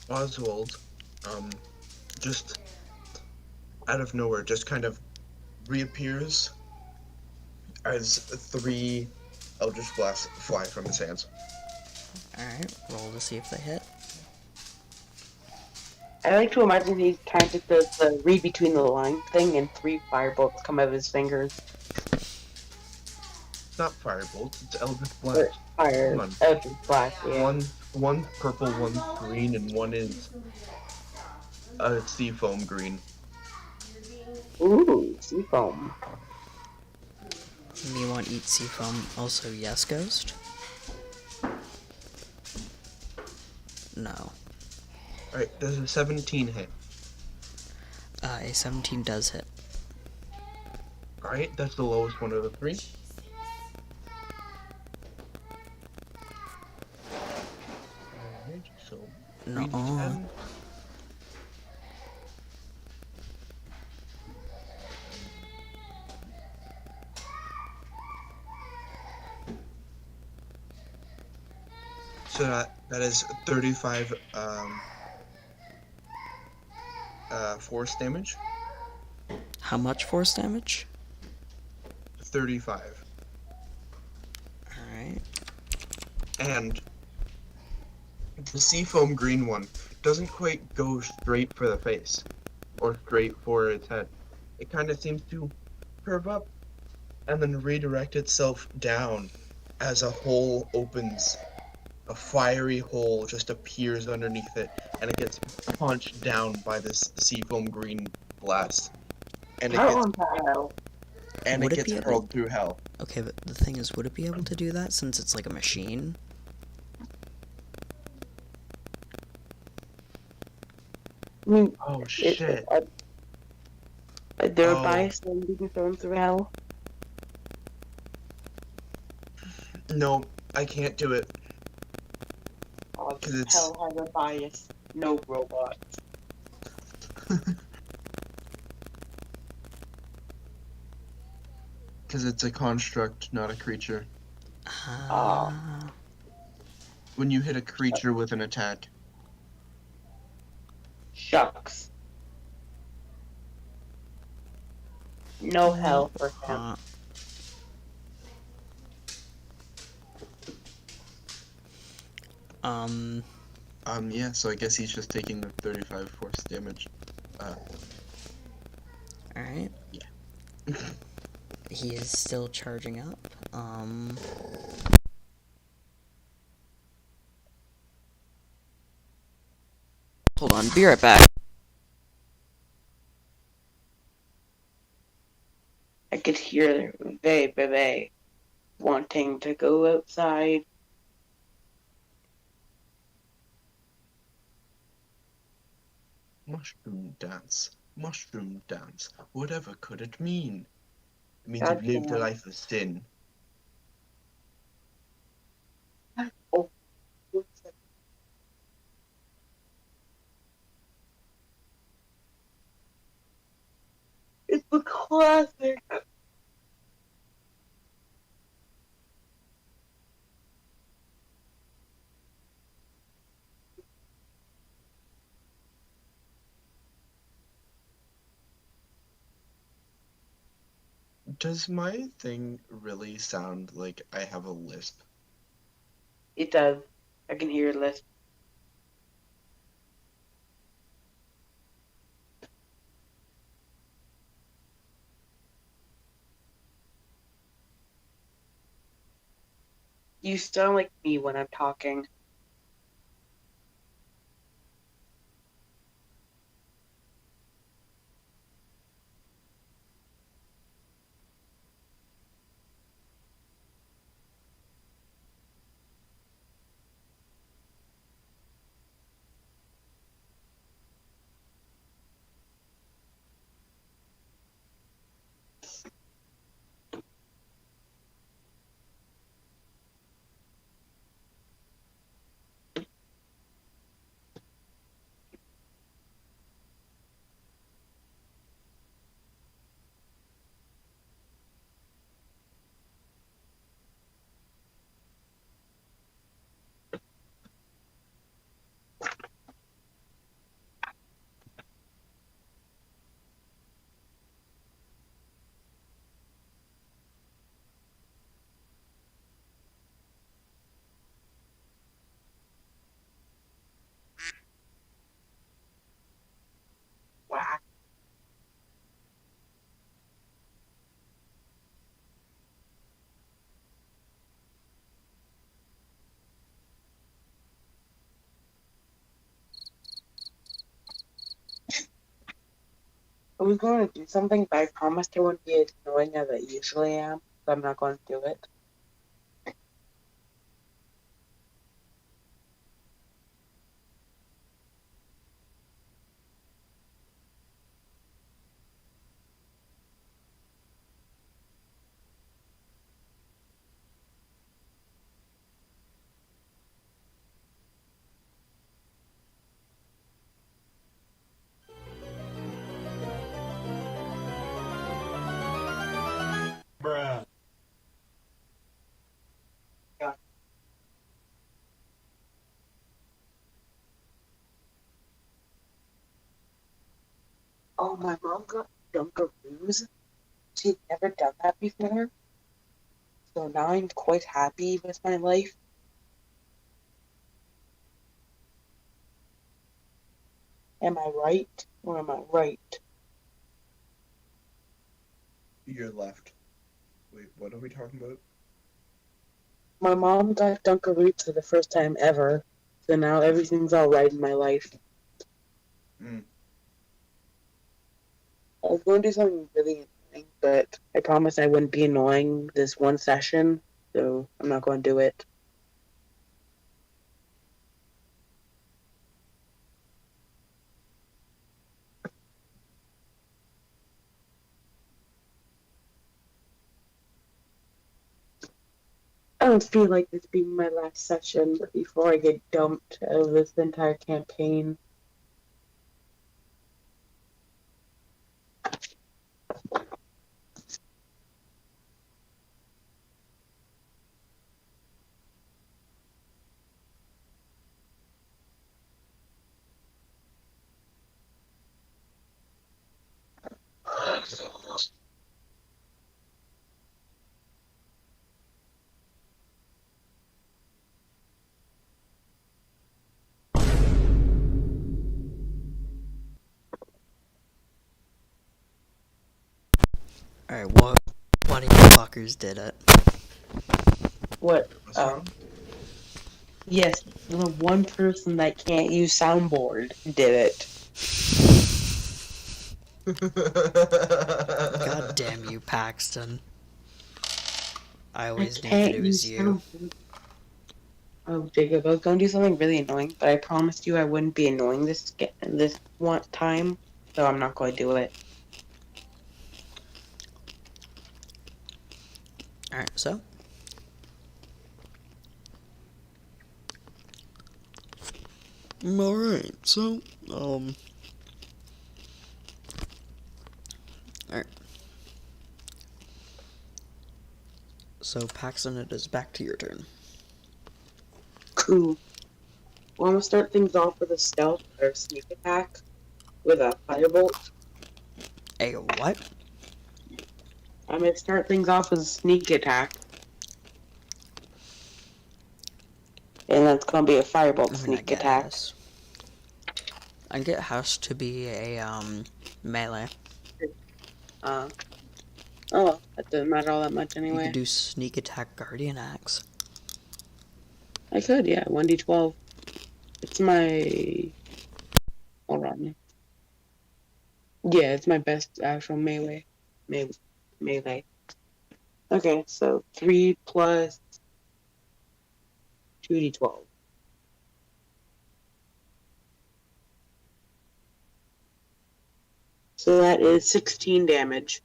Oswald, just out of nowhere, just kind of reappears as 3 Eldritch Blasts fly from his hands. Alright, roll to see if they hit. I like to imagine he kind of does the read between the line thing and 3 firebolts come out of his fingers. It's not Firebolt, it's Eldritch Or Blast. fire. Come on. Okay, black, yeah. One purple, one green, and one is seafoam green. Ooh, sea foam. Me want eat seafoam. Also, yes, Ghost? No. Alright, there's a 17 hit. A 17 does hit. Alright, that's the lowest one of the 3. Alright, so No. 3d10. So that is 35 force damage. How much force damage? 35. Alright. And the seafoam green one doesn't quite go straight for the face or straight for its head. It kind of seems to curve up and then redirect itself down as a hole opens. A fiery hole just appears underneath it, and it gets punched down by this seafoam green blast, and it How gets on hell? Would it be able- hurled through hell. Okay, but the thing is, would it be able to do that since it's like a machine? I mean, Oh shit! they're Oh. biased and being thrown through hell. No, I can't do it. 'Cause it's- Hell has a bias. No robots. Because it's a construct, not a creature. Ah. When you hit a creature with an attack, Shucks. No hell for him. yeah, so I guess he's just taking the 35 force damage. Alright. Yeah. He is still charging up. Hold on, be right back. I could hear they wanting to go outside. Mushroom dance. Whatever could it mean? It means God you've lived a damn. life of sin. Oh. It's a classic. Does my thing really sound like I have a lisp? It does. I can hear it lisp. You sound like me when I'm talking. Whack. I was going to do something, but I promised I wouldn't be as annoying as I usually am, so I'm not going to do it. Bruh. my mom got Dunkaroos. She'd never done that before. So now I'm quite happy with my life. Am I right or am I right? You're left. Wait, what are we talking about? My mom got Dunkaroos for the first time ever. So now everything's all right in my life. Mm. I was going to do something really annoying, but I promised I wouldn't be annoying this one session, so I'm not going to do it. I don't feel like this being my last session before I get dumped out of this entire campaign. Alright, what one of you fuckers did it? What? What's wrong? Yes, the one person that can't use soundboard did it. God damn you, Paxton. I I always knew that can't it was use you. soundboard. Oh, Jacob, I was going to do something really annoying, but I promised you I wouldn't be annoying this one time, so I'm not going to do it. Alright, so? Alright, so, alright. So, Paxton, it is back to your turn. Cool. Well, I'm going to start things off with a stealth or sneak attack with a firebolt. A what? I'm going to start things off with a sneak attack. And that's going to be a firebolt I mean, I sneak attack. guess. I think it has to be a, melee. Oh, well, that doesn't matter all that much You anyway. could do sneak attack guardian axe. I could, yeah, 1d12. It's my... Hold on. Yeah, it's my best actual melee. Melee. Okay, so 3 plus 2d12. So that is 16 damage.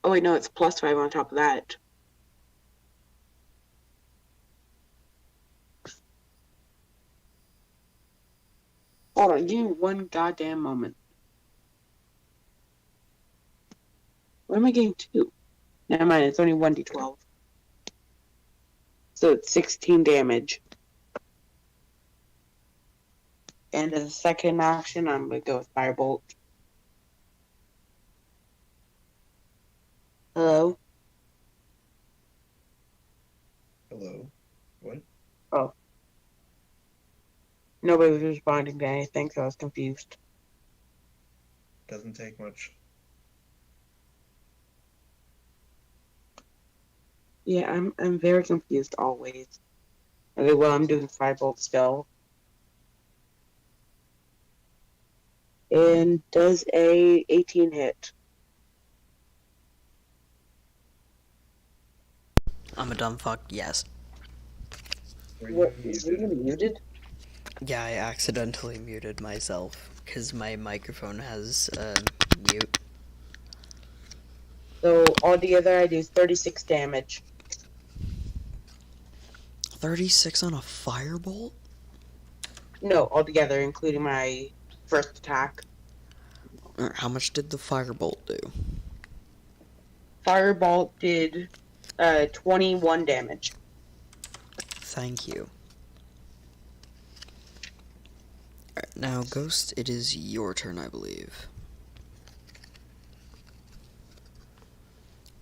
Oh wait, no, it's plus 5 on top of that. Hold on, give me one goddamn moment. What am I getting 2? Never mind, it's only 1d12. So it's 16 damage. And as a second action, I'm going to go with Firebolt. Hello? Hello? What? Oh. Nobody was responding to anything, so I was confused. Doesn't take much. Yeah, I'm very confused always. Okay, well, I'm doing Firebolt still. And does a 18 hit? I'm a dumb fuck, yes. Were you What, is muted? it muted? Yeah, I accidentally muted myself, because my microphone has, mute. So altogether I do 36 damage. 36 on a firebolt? No, altogether, including my first attack. How much did the firebolt do? Firebolt did 21 damage. Thank you. Alright, now, Ghost, it is your turn, I believe.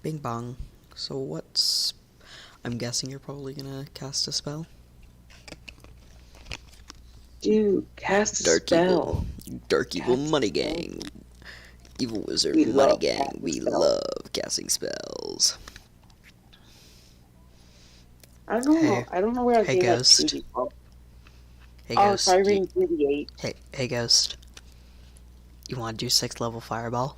Bing bong. So what's... I'm guessing you're probably gonna cast a spell? Dude, cast a Dark Evil. spell. Dark Evil Cast a Money spell. Gang. Evil Wizard We Money love Gang. casting We spells. love casting spells. I don't know. Hey. I don't know where I was Hey, getting that Ghost. 2D from. Hey, Oh, Ghost. try reading 3D8. Hey, Ghost. You want to do 6th level Fireball?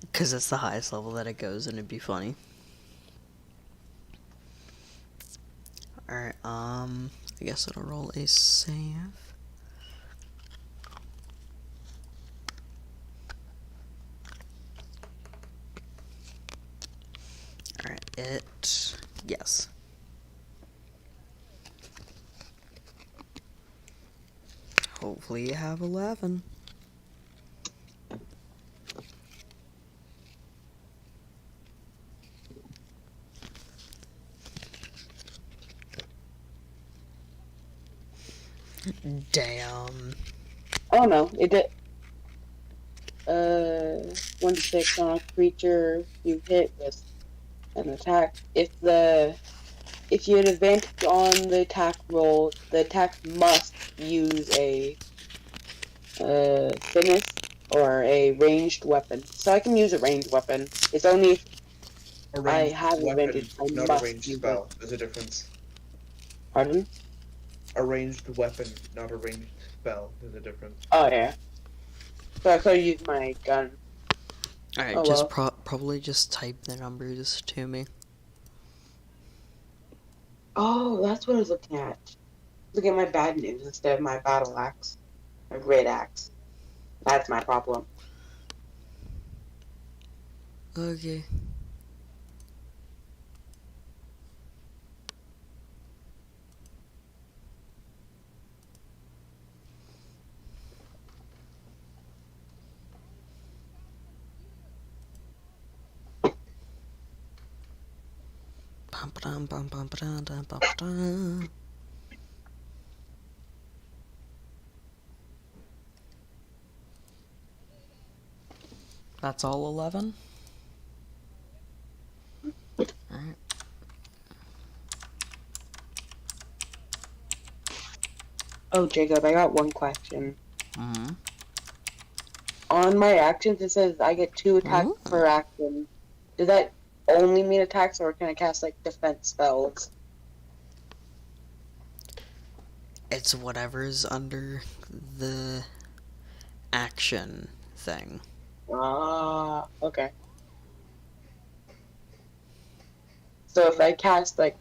Because it's the highest level that it goes, and it'd be funny. Alright, I guess it'll roll a save. Alright, yes. Hopefully you have 11. Damn. Oh no, it did. 1d6 on a creature you hit with an attack. If you had advantage on the attack roll, the attack must use a finish or a ranged weapon. So I can use a ranged weapon. It's only if A I ranged have weapon, advantage, I not a must ranged use spell. it. There's a difference. Pardon? A ranged weapon, not a ranged spell. There's a difference. Oh yeah. So I could use my gun. Alright, Oh, just well. probably just type the numbers to me. Oh, that's what I was looking at. Look at my bad news instead of my battle axe. My great axe. That's my problem. Okay. That's all 11? Alright. Oh, Jacob, I got one question. Mm-hmm. On my actions, it says I get 2 attacks per action. Does that only mean attacks, or can I cast, like, defense spells? It's whatever's under the action thing. Ah, okay. So if I cast, like,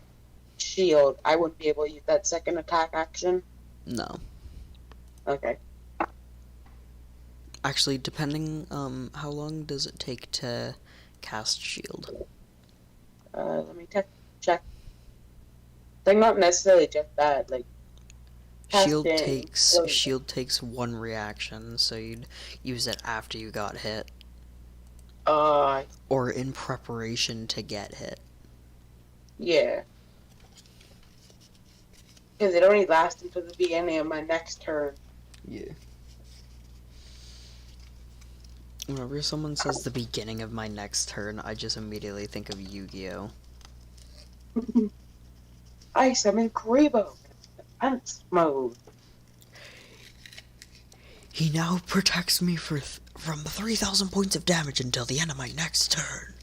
shield, I wouldn't be able to use that second attack action? No. Okay. Actually, depending, how long does it take to cast shield? Let me check. They're not necessarily just that, like, Shield casting. takes 1 reaction, so you'd use it after you got hit. Or in preparation to get hit. Yeah. Because it only lasts until the beginning of my next turn. Yeah. Whenever someone says the beginning of my next turn, I just immediately think of Yu-Gi-Oh! I summon Grebo. Defense mode. He now protects me from 3,000 points of damage until the end of my next turn.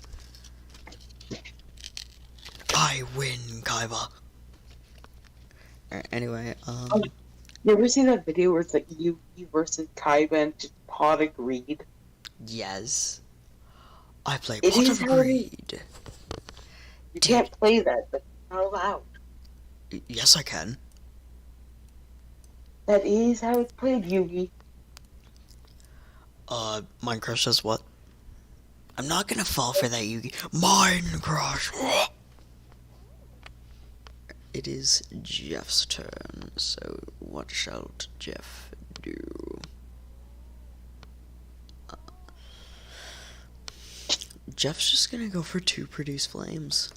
I win, Kaiba. Anyway, You ever seen that video where it's like Yugi versus Kaiba and just Pot of Greed? yes. I play It Pot is of how Greed. you can't play that, but it's not allowed. Yes, I can. That is how it's played, Yugi. Minecraft says what? I'm not gonna fall for that, Yugi. Minecraft! It is Jeff's turn, so what shall Jeff do? Jeff's just gonna go for 2 produce flames.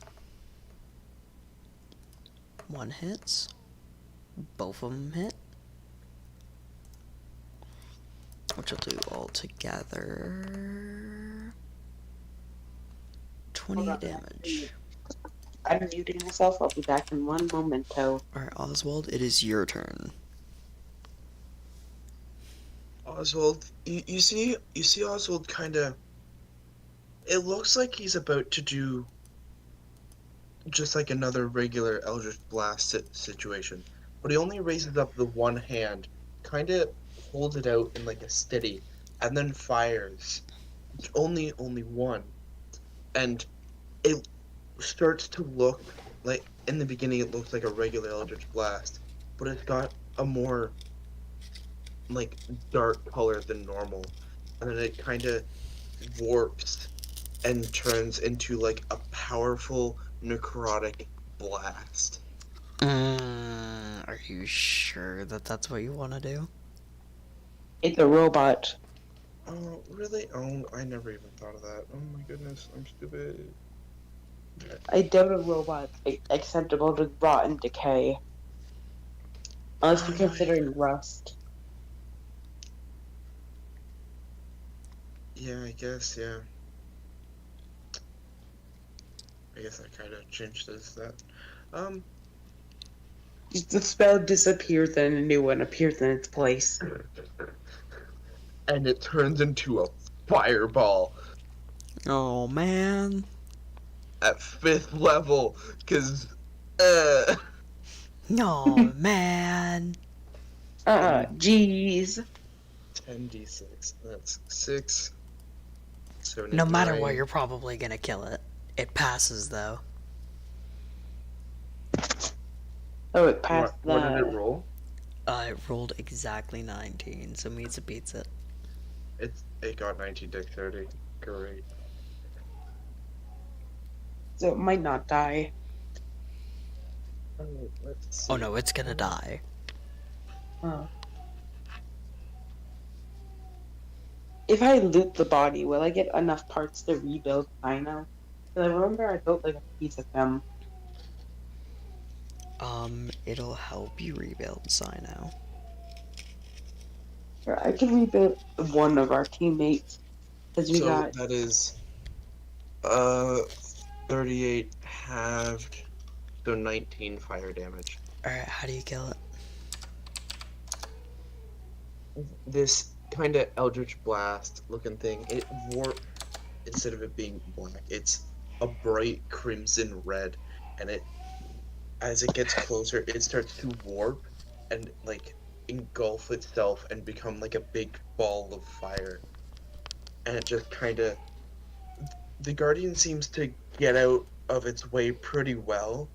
1 hits. Both of them hit. which will do altogether 28 damage. I'm muting myself. I'll be back in one momento. Alright, Oswald, it is your turn. Oswald, you see Oswald kind of. It looks like he's about to do just like another regular Eldritch Blast situation, but he only raises up the one hand, kind of holds it out in like a steady, and then fires. Only one, and it starts to look like in the beginning it looks like a regular Eldritch Blast, but it's got a more like dark color than normal, and then it kind of warps and turns into like a powerful necrotic blast. Are you sure that that's what you want to do? It's a robot. Oh, really? Oh, I never even thought of that. Oh my goodness, I'm stupid. I doubt a robot's acceptable to rot and decay. Unless you're No. considering rust. Yeah, I guess, yeah. I guess I kind of changed this that. The spell disappears and a new one appears in its place. And it turns into a fireball Oh, man. at 5th level, cause, Oh, man. Jeez. 10d6, that's 6, 7, No 8, matter 9. what, you're probably gonna kill it. It passes, though. Oh, it passed What did it roll? It rolled exactly 19, so means it beats it. It got 19 dexterity. Great. So it might not die. Let's see. Oh no, it's gonna die. Huh. If I loot the body, will I get enough parts to rebuild Dino? Because I remember I built like a piece of him. It'll help you rebuild Sino. Or I can rebuild one of our teammates. Because we So got... that is 38 halved, so 19 fire damage. Alright, how do you kill it? This kind of Eldritch Blast looking thing, it warped, instead of it being black, it's a bright crimson red, and as it gets closer, it starts to warp and like engulf itself and become like a big ball of fire. And it just kind of, the Guardian seems to get out of its way pretty well,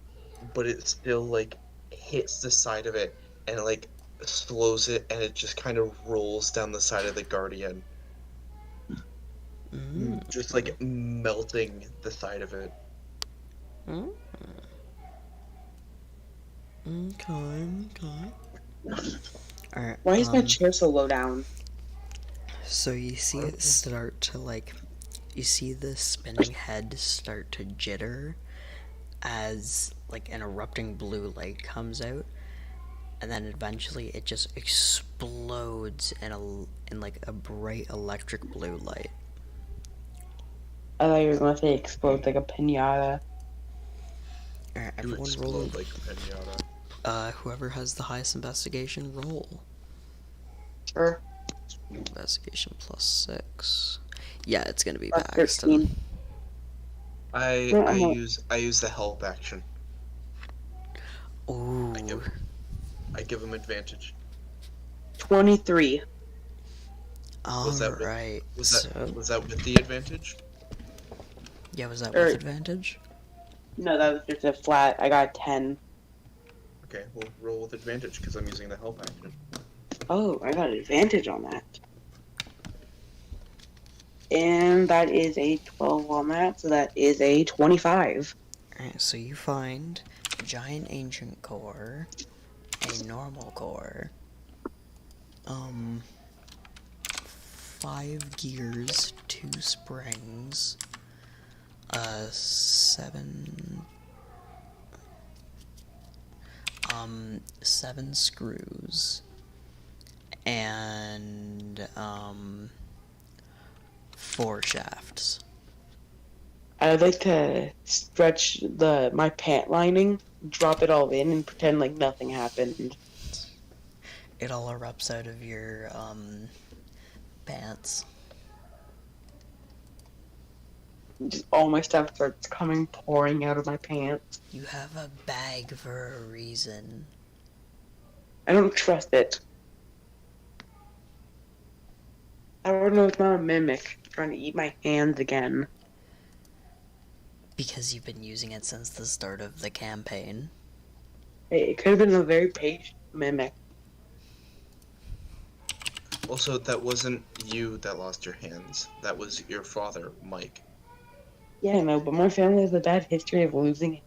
but it still like hits the side of it and like slows it, and it just kind of rolls down the side of the Guardian, just like melting the side of it. Okay. Alright, Why is my chair so low down? so you see it start to like, you see the spinning head start to jitter as like an erupting blue light comes out, and then eventually it just explodes in like a bright electric blue light. I thought you were going to say explode like a pinata. Alright, You everyone explode roll. like a pinata. Whoever has the highest investigation, roll. Sure. Investigation plus 6. Yeah, it's gonna be Plus Paxton. 13. I use the help action. Ooh. I give him advantage. 23. Was that with- Alright. Was So, was that with the advantage? yeah, was that Or- with advantage? No, that was just a flat. I got 10. Okay, we'll roll with advantage because I'm using the help action. Oh, I got advantage on that. And that is a 12 on that, so that is a 25. Alright, so you find a giant ancient core, a normal core, 5 gears, 2 springs, 7 screws, and 4 shafts. I'd like to stretch my pant lining, drop it all in, and pretend like nothing happened. It all erupts out of your pants. Just all my stuff starts pouring out of my pants. You have a bag for a reason. I don't trust it. I don't know, it's not a mimic trying to eat my hands again. Because you've been using it since the start of the campaign. Hey, it could have been a very patient mimic. Also, that wasn't you that lost your hands. That was your father, Mike. Yeah, no, but my family has a bad history of losing hands.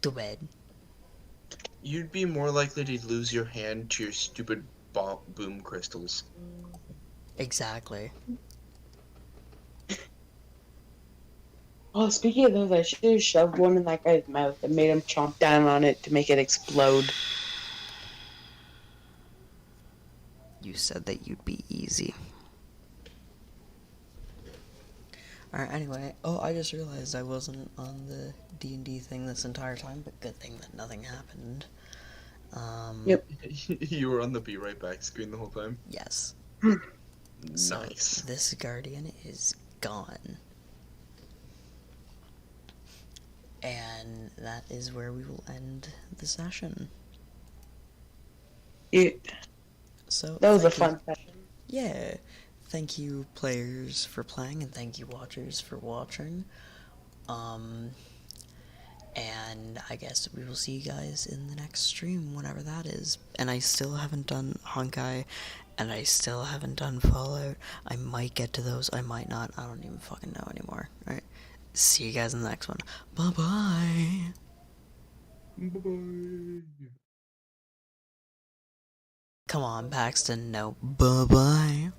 Too bad. You'd be more likely to lose your hand to your stupid boom crystals. Exactly. Oh, speaking of those, I should have shoved one in that guy's mouth and made him chomp down on it to make it explode. You said that you'd be easy. Alright, anyway. Oh, I just realized I wasn't on the D&D thing this entire time, but good thing that nothing happened. Yep. You were on the be right back screen the whole time? Yes. Nice. So, this guardian is gone. And that is where we will end the session. Yeah, So that was a thank you. fun session. Yeah. Thank you, players, for playing, and thank you, watchers, for watching. And I guess we will see you guys in the next stream, whenever that is. And I still haven't done Honkai, and I still haven't done Fallout. I might get to those, I might not. I don't even fucking know anymore. Alright. See you guys in the next one. Bye-bye. Bye-bye. Come on, Paxton, no. Bye-bye.